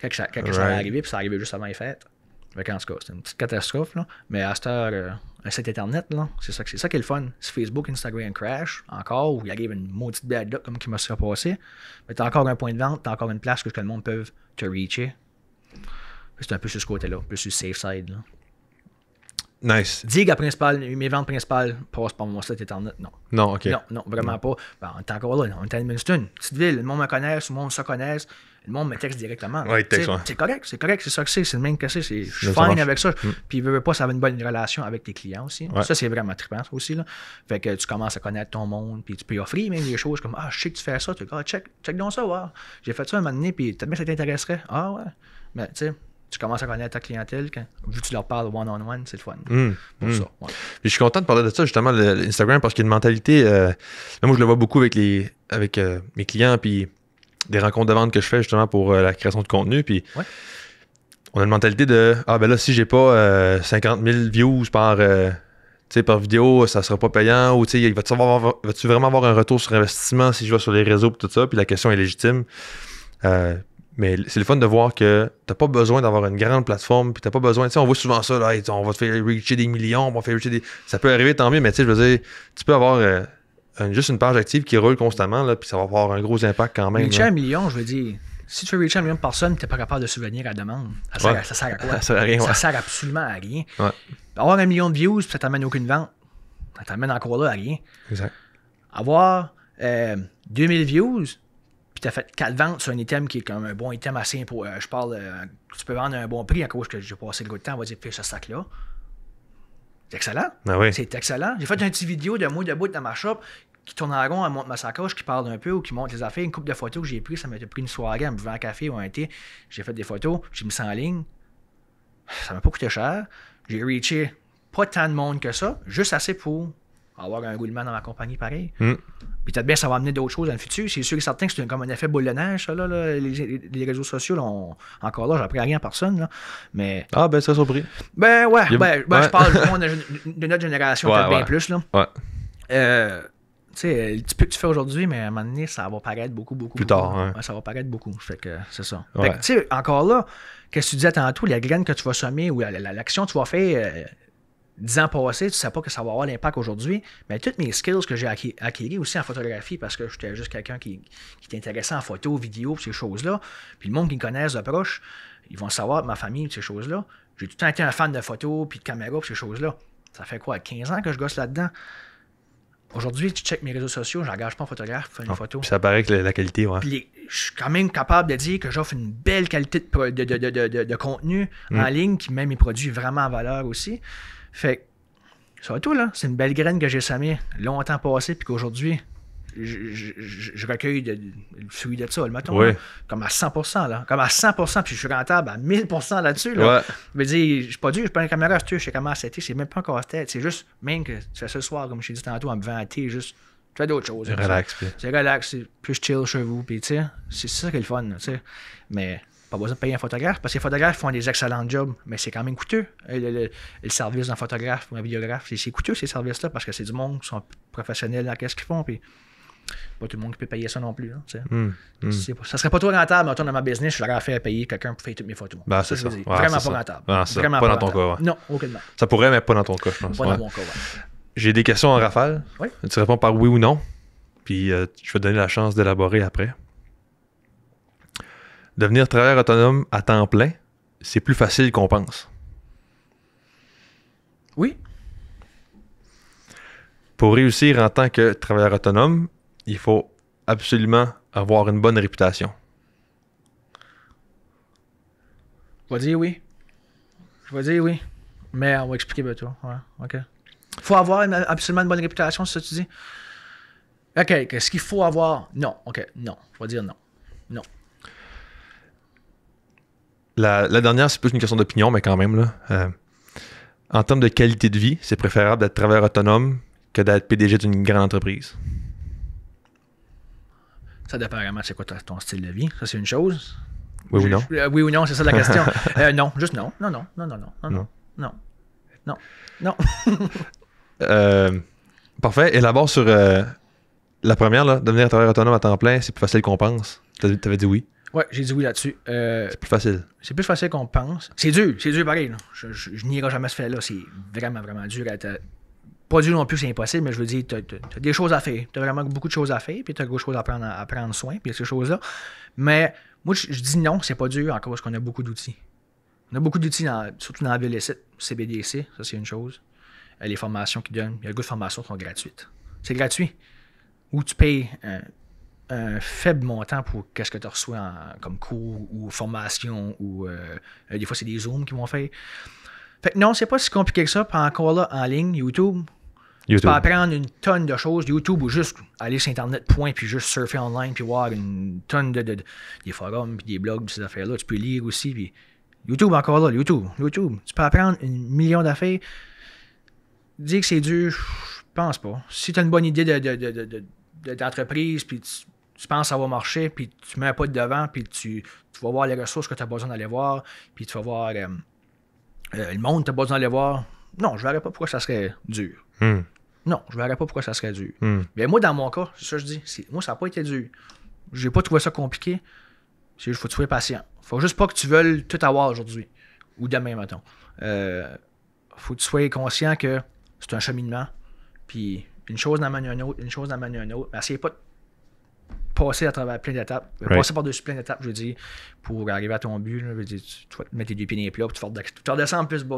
Quand ça est arrivé, puis ça arrivait juste avant les fêtes. Fait en tout cas, c'était une petite catastrophe, là. Mais à cette heure, un site internet, là, c'est ça qui est le fun. Si Facebook, Instagram crash, encore, ou il arrive une maudite bad luck comme qui m'a serait passé, mais t'as encore un point de vente, t'as encore une place que le monde peut te reacher. C'est un peu sur ce côté-là, un peu sur le safe side, là. Nice. Dis que mes ventes principales passent par mon site internet, non. Non, OK. Non, vraiment pas. Ben, on est encore là, on est à Edmundston, petite ville, le monde me connaît, le monde se connaisse, le monde me texte directement. Ouais, il texte, ouais. C'est correct, c'est ça que c'est le même que c'est. Je suis Ça fine marche. avec ça. Puis, veux pas, ça avait une bonne relation avec tes clients aussi. Ouais. Ça, c'est vraiment trippant aussi. Là. Fait que tu commences à connaître ton monde, puis tu peux offrir même des choses comme « Ah, je sais que tu fais ça. » Tu dis « Ah, check donc ça, wow. J'ai fait ça un moment donné, puis peut-être bien ça t'intéresserait. » Ah ouais. Mais tu sais, tu commences à connaître ta clientèle, vu que tu leur parles one-on-one, c'est le fun. Pour ça, ouais. Puis je suis content de parler de ça, justement, l'Instagram, parce qu'il y a une mentalité. Moi, je le vois beaucoup avec mes clients, puis des rencontres de vente que je fais, justement, pour la création de contenu. Puis Ouais. on a une mentalité de ah, ben là, si j'ai pas 50 000 views par vidéo, ça sera pas payant. Ou vas-tu vraiment avoir un retour sur investissement si je vais sur les réseaux, et tout ça. Puis la question est légitime. Mais c'est le fun de voir que t'as pas besoin d'avoir une grande plateforme, puis t'as pas besoin, on voit souvent ça, là, hey, on va te faire reacher des millions, on va faire reacher des... Ça peut arriver, tant mieux, mais je veux dire, tu peux avoir juste une page active qui roule constamment, là, puis ça va avoir un gros impact quand même. Reacher un million, je veux dire, si tu veux reacher un million de personnes, t'es pas capable de subvenir à la demande. Ça sert à quoi? Ça sert à rien, Ça ouais. sert absolument à rien. Ouais. Avoir 1 million de views, puis ça t'amène aucune vente. Ça t'amène encore là à rien. Exact. Avoir 2000 views, puis tu as fait 4 ventes sur un item qui est comme un bon item assez je parle, tu peux vendre un bon prix à cause que j'ai passé le gros de temps, on va dire, fais ce sac-là. C'est excellent. Ah oui. C'est excellent. J'ai fait une petite vidéo de moi debout dans ma shop qui tourne en rond, elle monte ma sacoche, qui parle un peu ou qui monte les affaires, une couple de photos que j'ai prises, ça m'a pris une soirée en me buvant un café ou un thé. J'ai fait des photos, j'ai mis ça en ligne. Ça m'a pas coûté cher. J'ai reaché pas tant de monde que ça, juste assez pour avoir un roulement dans ma compagnie pareil. Puis peut-être bien ça va amener d'autres choses dans le futur. C'est sûr et certain que c'est comme un effet boule de neige, ça, là, les réseaux sociaux, là, encore là, j'ai appris à rien à personne. Là. Mais. Ah, ben, c'est surpris. Ben ouais, ouais. je parle du monde de notre génération, peut-être bien plus. Là. Ouais. Tu sais, le petit peu que tu fais aujourd'hui, mais à un moment donné, ça va paraître beaucoup. Plus tard, hein. Ouais, ça va paraître beaucoup. Fait que c'est ça. Ouais. Fait que, tu sais, encore là, qu'est-ce que tu disais tantôt, la graine que tu vas semer ou l'action que tu vas faire 10 ans passés, tu sais pas que ça va avoir l'impact aujourd'hui, mais toutes mes skills que j'ai acquis aussi en photographie, parce que j'étais juste quelqu'un qui t'intéressait en photo, vidéo, ces choses-là, puis le monde qui me connaisse de proche, ils vont savoir ma famille, ces choses-là. J'ai tout le temps été un fan de photos, puis de caméra, puis ces choses-là. Ça fait quoi, 15 ans que je gosse là-dedans? Aujourd'hui, tu checkes mes réseaux sociaux, je n'engage pas un photographe pour faire une photo. Puis ça paraît que la qualité, ouais. Puis je suis quand même capable de dire que j'offre une belle qualité de contenu en ligne, qui met mes produits vraiment en valeur aussi. Fait que, ça va tout, là. C'est une belle graine que j'ai semée longtemps passé, puis qu'aujourd'hui, je recueille le fruit de ça, le mettons. Oui. Là, comme à 100%, là. Comme à 100%, puis je suis rentable à 1000% là-dessus, là. Ouais. Je veux dire, je suis pas dur, je prends une caméra, je sais comment c'était, c'est même pas encore tête. C'est juste, même que tu fais ça le soir, comme je t'ai dit tantôt, en me buvant un thé, juste, tu fais d'autres choses. Relax. Puis... C'est relax, c'est plus chill chez vous, puis tu sais, c'est ça qui est le fun, tu sais. Mais pas besoin de payer un photographe, parce que les photographes font des excellents jobs, mais c'est quand même coûteux. Le service d'un photographe ou un vidéographe, c'est coûteux ces services-là, parce que c'est du monde qui sont professionnels dans ce qu'ils font, puis pas tout le monde qui peut payer ça non plus. Hein, ça serait pas trop rentable, mettons, dans ma business, je l'aurais fait payer quelqu'un pour faire toutes mes photos. Ben, c'est ça. Ouais, c'est vraiment pas ça. rentable. Ah, ça. Vraiment pas pas dans ton rentable. cas, ouais. Non, aucunement. Ça pourrait, mais pas dans ton cas, je pense. Pas Ouais. dans mon cas, ouais. J'ai des questions en rafale. Oui. Tu réponds par oui ou non. Puis je vais te donner la chance d'élaborer après. Devenir travailleur autonome à temps plein, c'est plus facile qu'on pense. Oui. Pour réussir en tant que travailleur autonome, il faut absolument avoir une bonne réputation. Je vais dire oui. Mais on va expliquer bientôt. Ouais, OK. Faut avoir absolument une bonne réputation, c'est ça que tu dis? OK, qu'est-ce qu'il faut avoir? Non, OK, non. Je vais dire non. Non. La dernière, c'est plus une question d'opinion, mais quand même, là. En termes de qualité de vie, c'est préférable d'être travailleur autonome que d'être PDG d'une grande entreprise. Ça dépend vraiment de c'est quoi ton style de vie. Ça, c'est une chose. Oui ou non? Oui ou non, c'est ça la question. Non, juste non. Non. Parfait. Élabore sur la première, là, devenir travailleur autonome à temps plein, c'est plus facile qu'on pense. T'avais dit oui. Ouais, j'ai dit oui là-dessus. C'est plus facile. C'est plus facile qu'on pense. C'est dur pareil. Là. Je nierai jamais ce fait-là. C'est vraiment, vraiment dur à être. Pas dur non plus, c'est impossible, mais je veux dire, t'as des choses à faire. T'as vraiment beaucoup de choses à faire, puis t'as beaucoup de choses à prendre soin, puis ces choses-là. Mais moi, je dis non, c'est pas dur, encore parce qu'on a beaucoup d'outils. On a beaucoup d'outils, surtout dans la ville ici. CBDC, ça c'est une chose. Les formations qu'ils donnent, il y a beaucoup de formations qui sont gratuites. C'est gratuit. Ou tu payes un faible montant pour qu'est-ce que tu reçois comme cours ou formation, ou des fois c'est des Zooms qu'ils vont faire. Fait que non, c'est pas si compliqué que ça. Puis encore là, en ligne, YouTube. Tu peux apprendre une tonne de choses. YouTube ou juste aller sur Internet, puis juste surfer online, puis voir une tonne des forums, puis des blogs, ces affaires-là. Tu peux lire aussi. Puis YouTube, encore là, YouTube. Tu peux apprendre 1 million d'affaires. Dire que c'est dur, je pense pas. Si tu as une bonne idée d'entreprise, puis tu penses que ça va marcher, puis tu mets un pas de devant, puis tu vas voir les ressources que tu as besoin d'aller voir, puis tu vas voir le monde que tu as besoin d'aller voir. Non, je ne verrais pas pourquoi ça serait dur. Non, je ne verrais pas pourquoi ça serait dur. Mais moi, dans mon cas, c'est ça que je dis. Moi, ça n'a pas été dur. J'ai pas trouvé ça compliqué. C'est juste faut que tu sois patient. Faut juste pas que tu veuilles tout avoir aujourd'hui. Ou demain, mettons. Faut que tu sois conscient que c'est un cheminement. Puis une chose n'amène une autre, une chose n'amène une autre. Essayez pas de passer à travers plein d'étapes. Passer par-dessus plein d'étapes, je veux dire, pour arriver à ton but. Là, je veux dire, tu vas te mettre tes 2 pieds dans les plats, puis tu redescends plus bas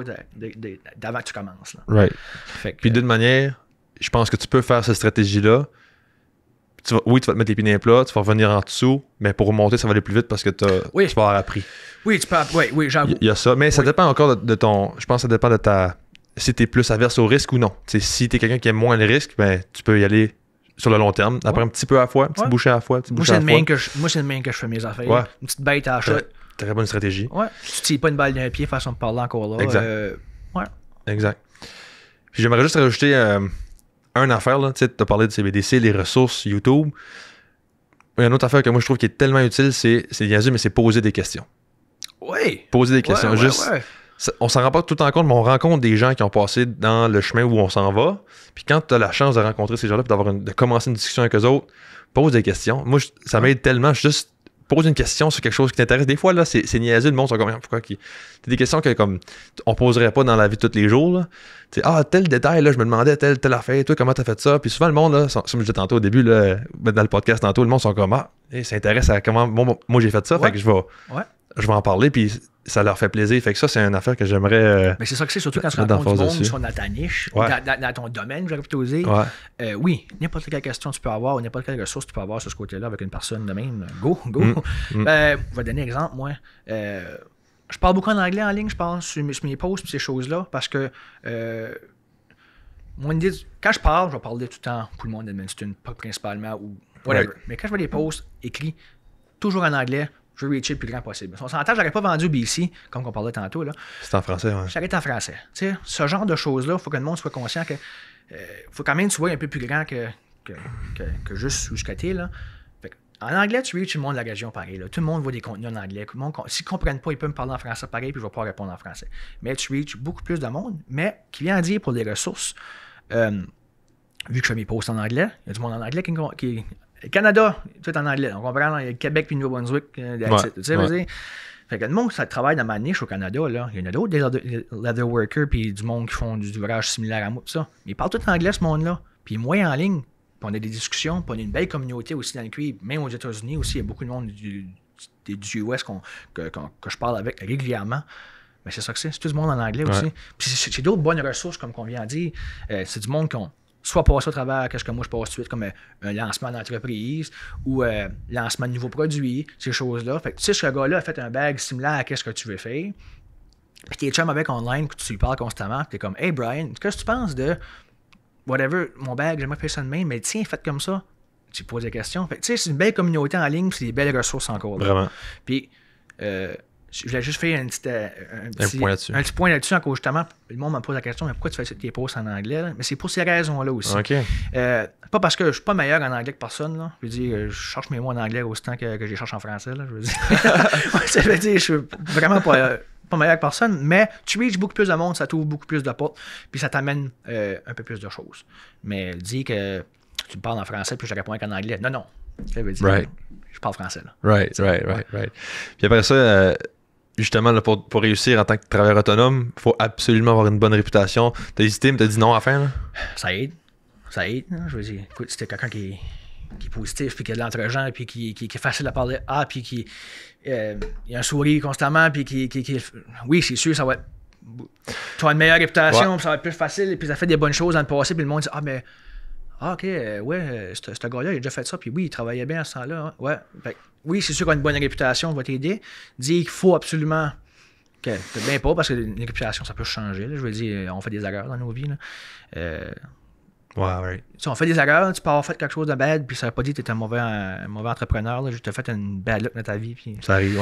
d'avant que tu commences. Là. Right. Puis d'une manière, je pense que tu peux faire cette stratégie-là. Tu vas te mettre les pieds dans les plats, tu vas revenir en dessous, mais pour remonter, ça va aller plus vite parce que tu vas avoir appris. Oui, j'avoue. Il y a ça, mais ça dépend encore de ton... Je pense que ça dépend de ta... Si tu es plus averse au risque ou non. T'sais, si tu es quelqu'un qui aime moins le risque, ben, tu peux y aller sur le long terme. Après un petit peu à la fois, une petite bouchée à la fois. Moi, c'est le même que je fais mes affaires. Ouais. Une petite bête à la shot. Très bonne stratégie. Ouais. Tu tires pas une balle d'un pied, façon de parler encore là. Exact. Exact. Puis j'aimerais juste rajouter une affaire. Tu as parlé de CBDC, les ressources, YouTube. Il y a une autre affaire que moi je trouve qui est tellement utile, c'est niaiseux, mais c'est poser des questions. Oui. Poser des questions. On s'en rend pas tout le temps compte, mais on rencontre des gens qui ont passé dans le chemin où on s'en va. Puis quand tu as la chance de rencontrer ces gens-là et de commencer une discussion avec eux autres, pose des questions. Moi, ça m'aide tellement. Juste pose une question sur quelque chose qui t'intéresse. Des fois, là, c'est niaiseux. Le monde sont comme pourquoi c'est des questions que comme on poserait pas dans la vie de tous les jours. Là. Tel détail, là, je me demandais telle affaire. Toi, comment t'as fait ça? Puis souvent, le monde, là, comme je disais tantôt au début, là, dans le podcast tantôt, le monde sont comme ça intéresse à comment moi j'ai fait ça. Fait que je vais en parler. Puis ça leur fait plaisir. Fait que ça, c'est une affaire que j'aimerais. Mais c'est ça que c'est, surtout quand tu rencontres du monde qui sont dans ta niche, dans ton domaine, j'aurais pu t'oser. Oui, n'importe quelle question tu peux avoir, ou n'importe quelle ressource tu peux avoir sur ce côté-là avec une personne de même. Go. Je vais donner un exemple, moi. Je parle beaucoup en anglais en ligne, je pense, sur mes posts et ces choses-là, parce que mon idée, quand je parle, je vais parler tout le temps pour le monde d'Edmundston, pas principalement, ou whatever. Mais quand je fais des posts écrits, toujours en anglais, je veux reacher le plus grand possible. On s'entend, je n'aurais pas vendu BC, comme on parlait tantôt. Là. C'est en français, oui. J'arrête en français. T'sais, ce genre de choses-là, il faut que le monde soit conscient que faut quand même que tu vois un peu plus grand que juste où je côté. En anglais, tu reaches le monde de la région pareil. Là. Tout le monde voit des contenus en anglais. S'ils ne comprennent pas, ils peuvent me parler en français pareil, puis je ne vais pas répondre en français. Mais tu reaches beaucoup plus de monde, mais qui vient dire pour des ressources, vu que je fais mes posts en anglais, il y a du monde en anglais qui le Canada, tout en anglais. On comprend, il y a le Québec puis le Nouveau-Brunswick. Fait que le monde, ça travaille dans ma niche au Canada. Là. Il y en a d'autres, des leather workers puis du monde qui font du ouvrage similaire à moi. Tout ça. Mais ils parlent tout anglais, ce monde-là. Puis moi, en ligne, puis on a des discussions, puis on a une belle communauté aussi dans le cuivre. Même aux États-Unis aussi, il y a beaucoup de monde du US que je parle avec régulièrement. Mais c'est ça que c'est. C'est tout le monde en anglais aussi. Puis c'est d'autres bonnes ressources, comme qu'on vient de dire. C'est du monde qui ont soit passer au travers qu'est-ce que moi je passe tout de suite comme un lancement d'entreprise ou lancement de nouveaux produits, ces choses-là. Fait que tu sais, ce gars-là a fait un bag similaire à qu'est-ce que tu veux faire. Puis t'es chum avec online, que tu lui parles constamment, puis t'es comme « Hey Brian, qu'est-ce que tu penses de whatever, mon bag, j'aimerais faire ça de même, mais tiens, fait comme ça. » Tu poses des questions. Fait que tu sais, c'est une belle communauté en ligne, puis c'est des belles ressources encore. Là. Vraiment. Puis je voulais juste faire un petit point là-dessus, encore justement, le monde me pose la question, mais pourquoi tu fais tes posts en anglais? Là? Mais c'est pour ces raisons-là aussi. Okay. Pas parce que je suis pas meilleur en anglais que personne. Là. Je veux dire, je cherche mes mots en anglais autant que je les cherche en français. Là, je veux dire. Ça veut dire, je suis vraiment pas meilleur que personne, mais tu reaches beaucoup plus de monde, ça t'ouvre beaucoup plus de portes, puis ça t'amène un peu plus de choses. Mais dire que tu me parles en français, puis je réponds qu'en anglais, non. Ça veut dire, je parle français. Là. Right. Puis après ça, justement, là, pour réussir en tant que travailleur autonome, il faut absolument avoir une bonne réputation. T'as hésité, mais t'as dit non à la fin? Là? Ça aide. Hein? Je veux dire, écoute, si t'es quelqu'un qui est positif, puis qui a de l'entre-gens, puis qui est facile à parler à, puis qui il a un sourire constamment, puis oui, c'est sûr, ça va être... Tu as une meilleure réputation, puis ça va être plus facile, puis ça fait des bonnes choses dans le passé, puis le monde dit OK, ce gars-là, il a déjà fait ça, puis oui, il travaillait bien à ce temps-là. Hein. Ouais. Fait, oui, c'est sûr qu'on a une bonne réputation, va t'aider. Dire qu'il faut absolument... peut-être bien pas, parce que une réputation, ça peut changer. Là. Je veux dire, on fait des erreurs dans nos vies. Là. Ouais. On fait des erreurs, tu peux avoir fait quelque chose de bad, puis ça veut pas dire que tu es un mauvais entrepreneur. Là. Tu as fait une bad luck dans ta vie. Puis ça arrive,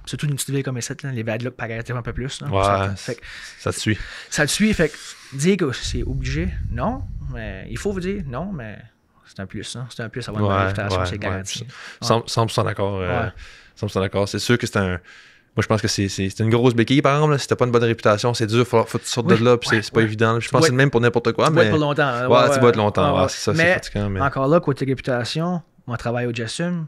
surtout une petite ville comme ici, les bad luck paraissent un peu plus. Là, ça te suit. Ça te suit, fait que dire que c'est obligé, non, mais il faut vous dire non, mais c'est un plus. Hein. C'est un plus avoir une bonne réputation, c'est garanti. 100% d'accord. 100% d'accord. C'est sûr que c'est un... Moi, je pense que c'est une grosse béquille, par exemple. Là. Si t'as pas une bonne réputation, c'est dur, faut que tu sortes de là, puis c'est pas évident. Là. Je pense que c'est le même pour n'importe quoi. Tu vas être pour longtemps. Tu vas être longtemps. C'est ça, c'est fatigant. Mais encore là, côté réputation, mon travail au Jessum,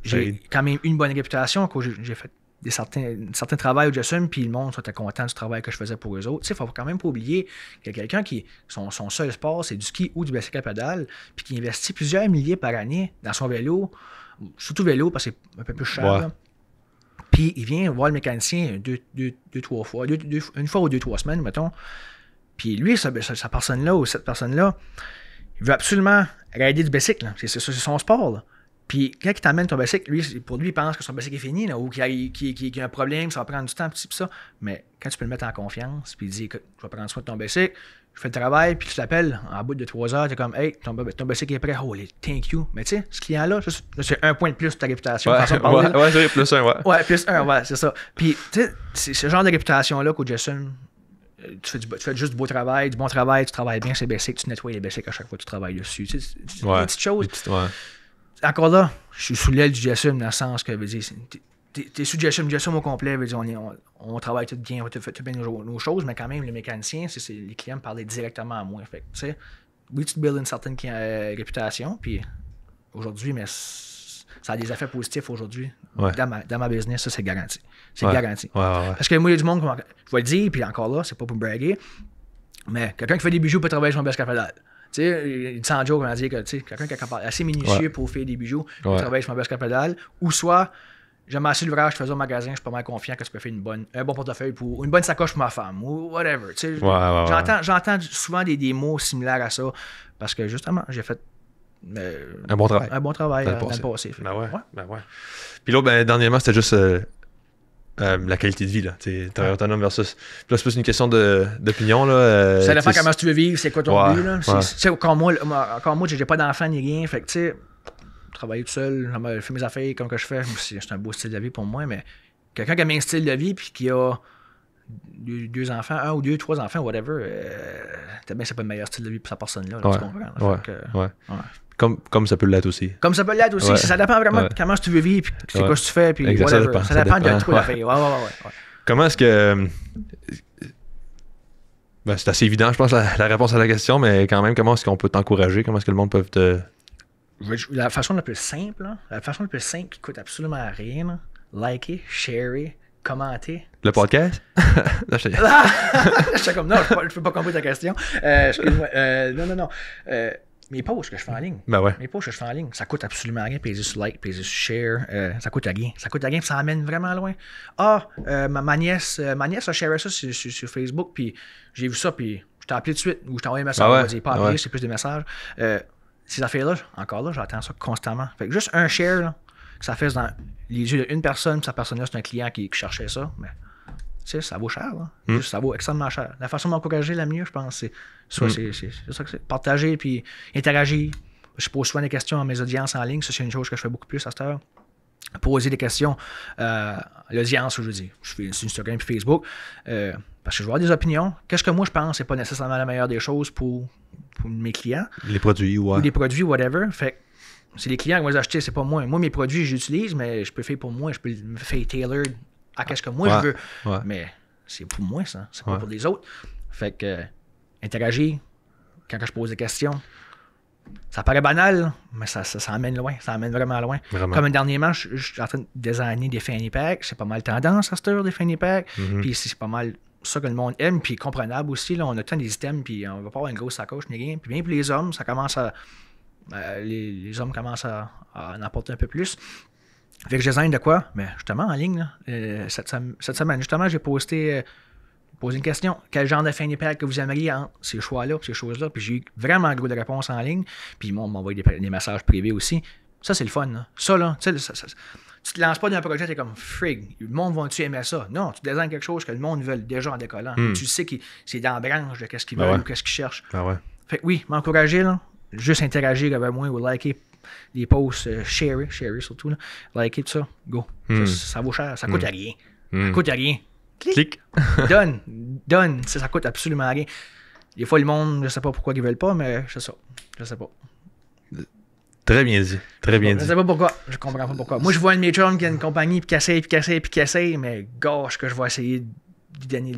j'ai quand même une bonne réputation. J'ai fait certains travail au Jessum, puis le monde était content du travail que je faisais pour eux autres. Il faut quand même pas oublier qu'il y a quelqu'un qui, son seul sport, c'est du ski ou du bicycle à pédale, puis qui investit plusieurs milliers par année dans son vélo, surtout vélo, parce que c'est un peu plus cher. Puis il vient voir le mécanicien trois fois, une fois ou 2-3 semaines, mettons. Puis lui, sa personne-là ou cette personne-là, il veut absolument rider du bicycle. C'est son sport. Là. Puis quand il t'amène ton bicycle, pour lui, il pense que son bicycle est fini, là, ou qu'il y a un problème, ça va prendre du temps, pis ça. Mais quand tu peux le mettre en confiance, puis il dit, écoute, je vais prendre soin de ton bicycle, je fais le travail, puis tu l'appelles en bout de 3 heures, tu es comme, hey, ton bicycle est prêt, thank you. Mais tu sais, ce client-là, c'est un point de plus de ta réputation. C'est plus un, Ouais, plus un, c'est ça. Puis tu sais, c'est ce genre de réputation-là qu'au Jessum, tu fais juste du bon travail, tu travailles bien sur les bicycles, tu nettoies les bicycles à chaque fois que tu travailles dessus. Tu sais, des petites choses. Encore là, je suis sous l'aile du Jessum dans le sens que, veut dire, t'es sous Jessum au complet, veut dire, on travaille tout bien, on fait bien nos choses, mais quand même, le mécanicien, les clients me parlaient directement à moi. Fait, tu sais, oui, tu te builds une certaine réputation, puis aujourd'hui, mais ça a des effets positifs aujourd'hui. Dans ma business, ça, c'est garanti. C'est garanti. Parce que moi, il y a du monde, je vais le dire, puis encore là, c'est pas pour me braguer, mais quelqu'un qui fait des bijoux peut travailler sur un bicycle à pédale. Tu sais, il sans joke, on va dire que quelqu'un qui est assez minutieux pour faire des bijoux, il travaille sur un bicycle à pédale, ou soit j'aime assez l'ouvrage, je faisais au magasin, je suis pas mal confiant que tu peux faire un bon portefeuille ou une bonne sacoche pour ma femme, ou whatever. Tu sais, j'entends souvent des mots similaires à ça, parce que justement, j'ai fait un bon travail. Un bon travail dans le passé. Ben ouais. Puis là, dernièrement, c'était juste la qualité de vie, là. Travailleur autonome versus. Puis là, c'est plus une question d'opinion, là. Ça dépend comment tu veux vivre, c'est quoi ton but, là. Encore moi, j'ai pas d'enfant ni rien, fait que tu sais, travailler tout seul, faire mes affaires comme que je fais, c'est un beau style de vie pour moi, mais quelqu'un qui a le même style de vie puis qui a deux enfants, 1 ou 2, 3 enfants, whatever, c'est pas le meilleur style de vie pour cette personne-là, tu comprends? Comme ça peut l'être aussi. Comme ça peut l'être aussi. Ça dépend vraiment de comment tu veux vivre, puis c'est quoi que tu fais, puis whatever. Ça dépend de toi, l'affaire. Ouais. Comment est-ce que... c'est assez évident, je pense, la réponse à la question, mais quand même, comment est-ce qu'on peut t'encourager? Comment est-ce que le monde peut te... La façon la plus simple, qui coûte absolument rien, liker, sharer, commenter. Le podcast? J'étais comme, non, je peux pas comprendre ta question. Excuse-moi. Non. Mes posts que je fais en ligne. Mes posts que je fais en ligne, ça coûte absolument rien. Payer sur like, payer sur share, ça coûte rien. Ça coûte rien, puis ça amène vraiment loin. Ma nièce a sharé ça sur Facebook, puis j'ai vu ça, puis je t'ai appelé tout de suite, ou je t'ai envoyé un message. Pas appelé, c'est plus des messages. Ces affaires-là, encore là, j'attends ça constamment. Fait que juste un share, là, que ça fasse dans les yeux d'une personne, puis cette personne-là, c'est un client qui cherchait ça, mais tu sais, ça vaut cher, là. Ça vaut extrêmement cher. La façon de m'encourager la mieux, je pense, c'est ça que c'est. Partager, puis interagir. Je pose souvent des questions à mes audiences en ligne, ça, c'est une chose que je fais beaucoup plus à cette heure. Poser des questions à l'audience, je veux dire. Je fais sur Instagram et Facebook, parce que je veux avoir des opinions. Qu'est-ce que moi, je pense, c'est pas nécessairement la meilleure des choses pour mes clients. Les produits, ou des produits, whatever. Fait c'est les clients qui vont les acheter, c'est pas moi. Moi, mes produits, j'utilise, mais je peux faire pour moi, je peux me faire tailored à qu'est-ce que moi je veux. Mais c'est pour moi, ça. C'est pas pour les autres. Fait que interagir quand je pose des questions. Ça paraît banal, mais ça emmène loin. Ça emmène vraiment loin. Comme dernièrement, je suis en train de designer des fanny packs. C'est pas mal tendance à cette heure, des fanny packs. Puis c'est pas mal ça que le monde aime, puis comprenable aussi. Là, on a tant des items, puis on va pas avoir une grosse sacoche ni rien. Puis bien pour les hommes, ça commence à les hommes commencent à en apporter un peu plus. Fait que je design de quoi? Mais justement, en ligne, là, cette semaine, justement, j'ai posé une question. Quel genre de fin d'épée que vous aimeriez entre ces choix-là et ces choses-là? Puis j'ai eu vraiment gros de réponses en ligne. Puis ils m'ont envoyé des messages privés aussi. Ça, c'est le fun. Là. Ça, là, tu te lances pas d'un projet, t'es comme frig. Le monde va-tu aimer ça? Non, tu designes quelque chose que le monde veut déjà en décollant. Tu sais que c'est dans la branche de qu'est-ce qu'ils veulent ou qu'est-ce qu'ils cherchent. Fait que oui, m'encourager, là, juste interagir avec moi ou liker des posts, share surtout, là, liker tout ça, go. Ça vaut cher, ça coûte à rien. Ça coûte à rien. Clic. Donne. Ça coûte absolument rien. Des fois, le monde, je sais pas pourquoi ils veulent pas, mais c'est ça. Je sais pas. Très bien dit. Très bien dit. Je sais pas pourquoi. Je comprends pas pourquoi. Moi, je vois un de mes chums qui a une compagnie, puis qui essaye, mais gosh, que je vais essayer de donner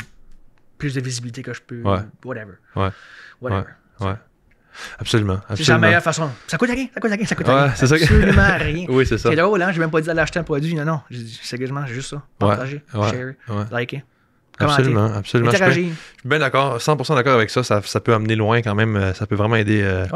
plus de visibilité que je peux. Whatever. Ouais. Absolument. C'est la meilleure façon. Ça coûte rien. C'est ça. Absolument rien. Oui, c'est ça. C'est drôle, hein? J'ai même pas dit d'aller acheter un produit. Non. Sérieusement, j'ai juste ça. Partager, share, liker. Absolument. Interagir. Je suis bien d'accord, 100% d'accord avec ça. Ça peut amener loin quand même. Ça peut vraiment aider.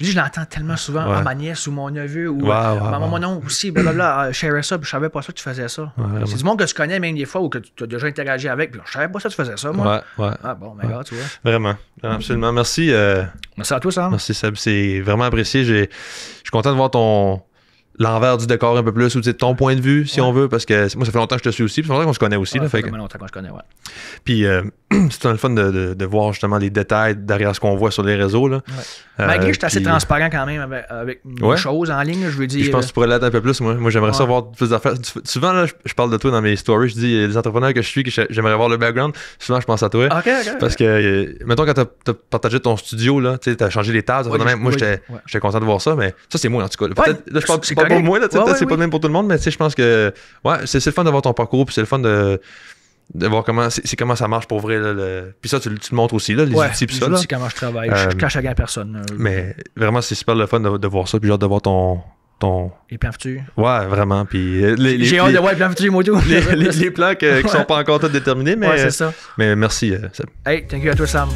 Je l'entends tellement souvent à ma nièce ou mon neveu ou mon oncle aussi, blablabla, share ça, puis je savais pas ça que tu faisais ça. C'est du monde que tu connais même des fois ou que tu as déjà interagi avec, puis je savais pas ça que tu faisais ça, moi. Ah bon, mais gars, tu vois. Vraiment, absolument. Merci. Merci à toi, Sam. Merci, Seb. C'est vraiment apprécié. Je suis content de voir l'envers du décor un peu plus, ou ton point de vue, si on veut, parce que moi, ça fait longtemps que je te suis aussi, puis ça fait longtemps qu'on se connaît aussi. Ça fait longtemps qu'on se connaît, Puis, c'est le fun de voir justement les détails derrière ce qu'on voit sur les réseaux. Là. Malgré que je suis assez transparent quand même avec mes choses en ligne, je veux dire. Je pense que tu pourrais l'être un peu plus. Moi j'aimerais ça voir plus d'affaires. Souvent, là, je parle de toi dans mes stories, je dis les entrepreneurs que je suis, que j'aimerais voir le background. Souvent, je pense à toi. Parce que, mettons, quand tu as partagé ton studio, tu as changé les tables, moi, j'étais content de voir ça, mais ça, c'est moi en tout cas. Peut-être, là, je parle pas pour moi, peut-être c'est pas le même pour tout le monde, mais je pense que c'est le fun de voir ton parcours, puis c'est le fun de voir comment ça marche pour vrai. Puis ça, tu le montres aussi, là, les outils, puis ça. Les outils, comment je travaille. Je cache à rien à personne. Mais vraiment, c'est super le fun de voir ça, puis j'ai hâte de voir ton... Les plans futurs. Ouais, vraiment. Puis j'ai hâte de voir les plans futurs, moi tout. Les plans qui sont pas encore tous déterminés, mais, c'est ça. Mais merci, Seb. Hey, thank you à toi, Sam.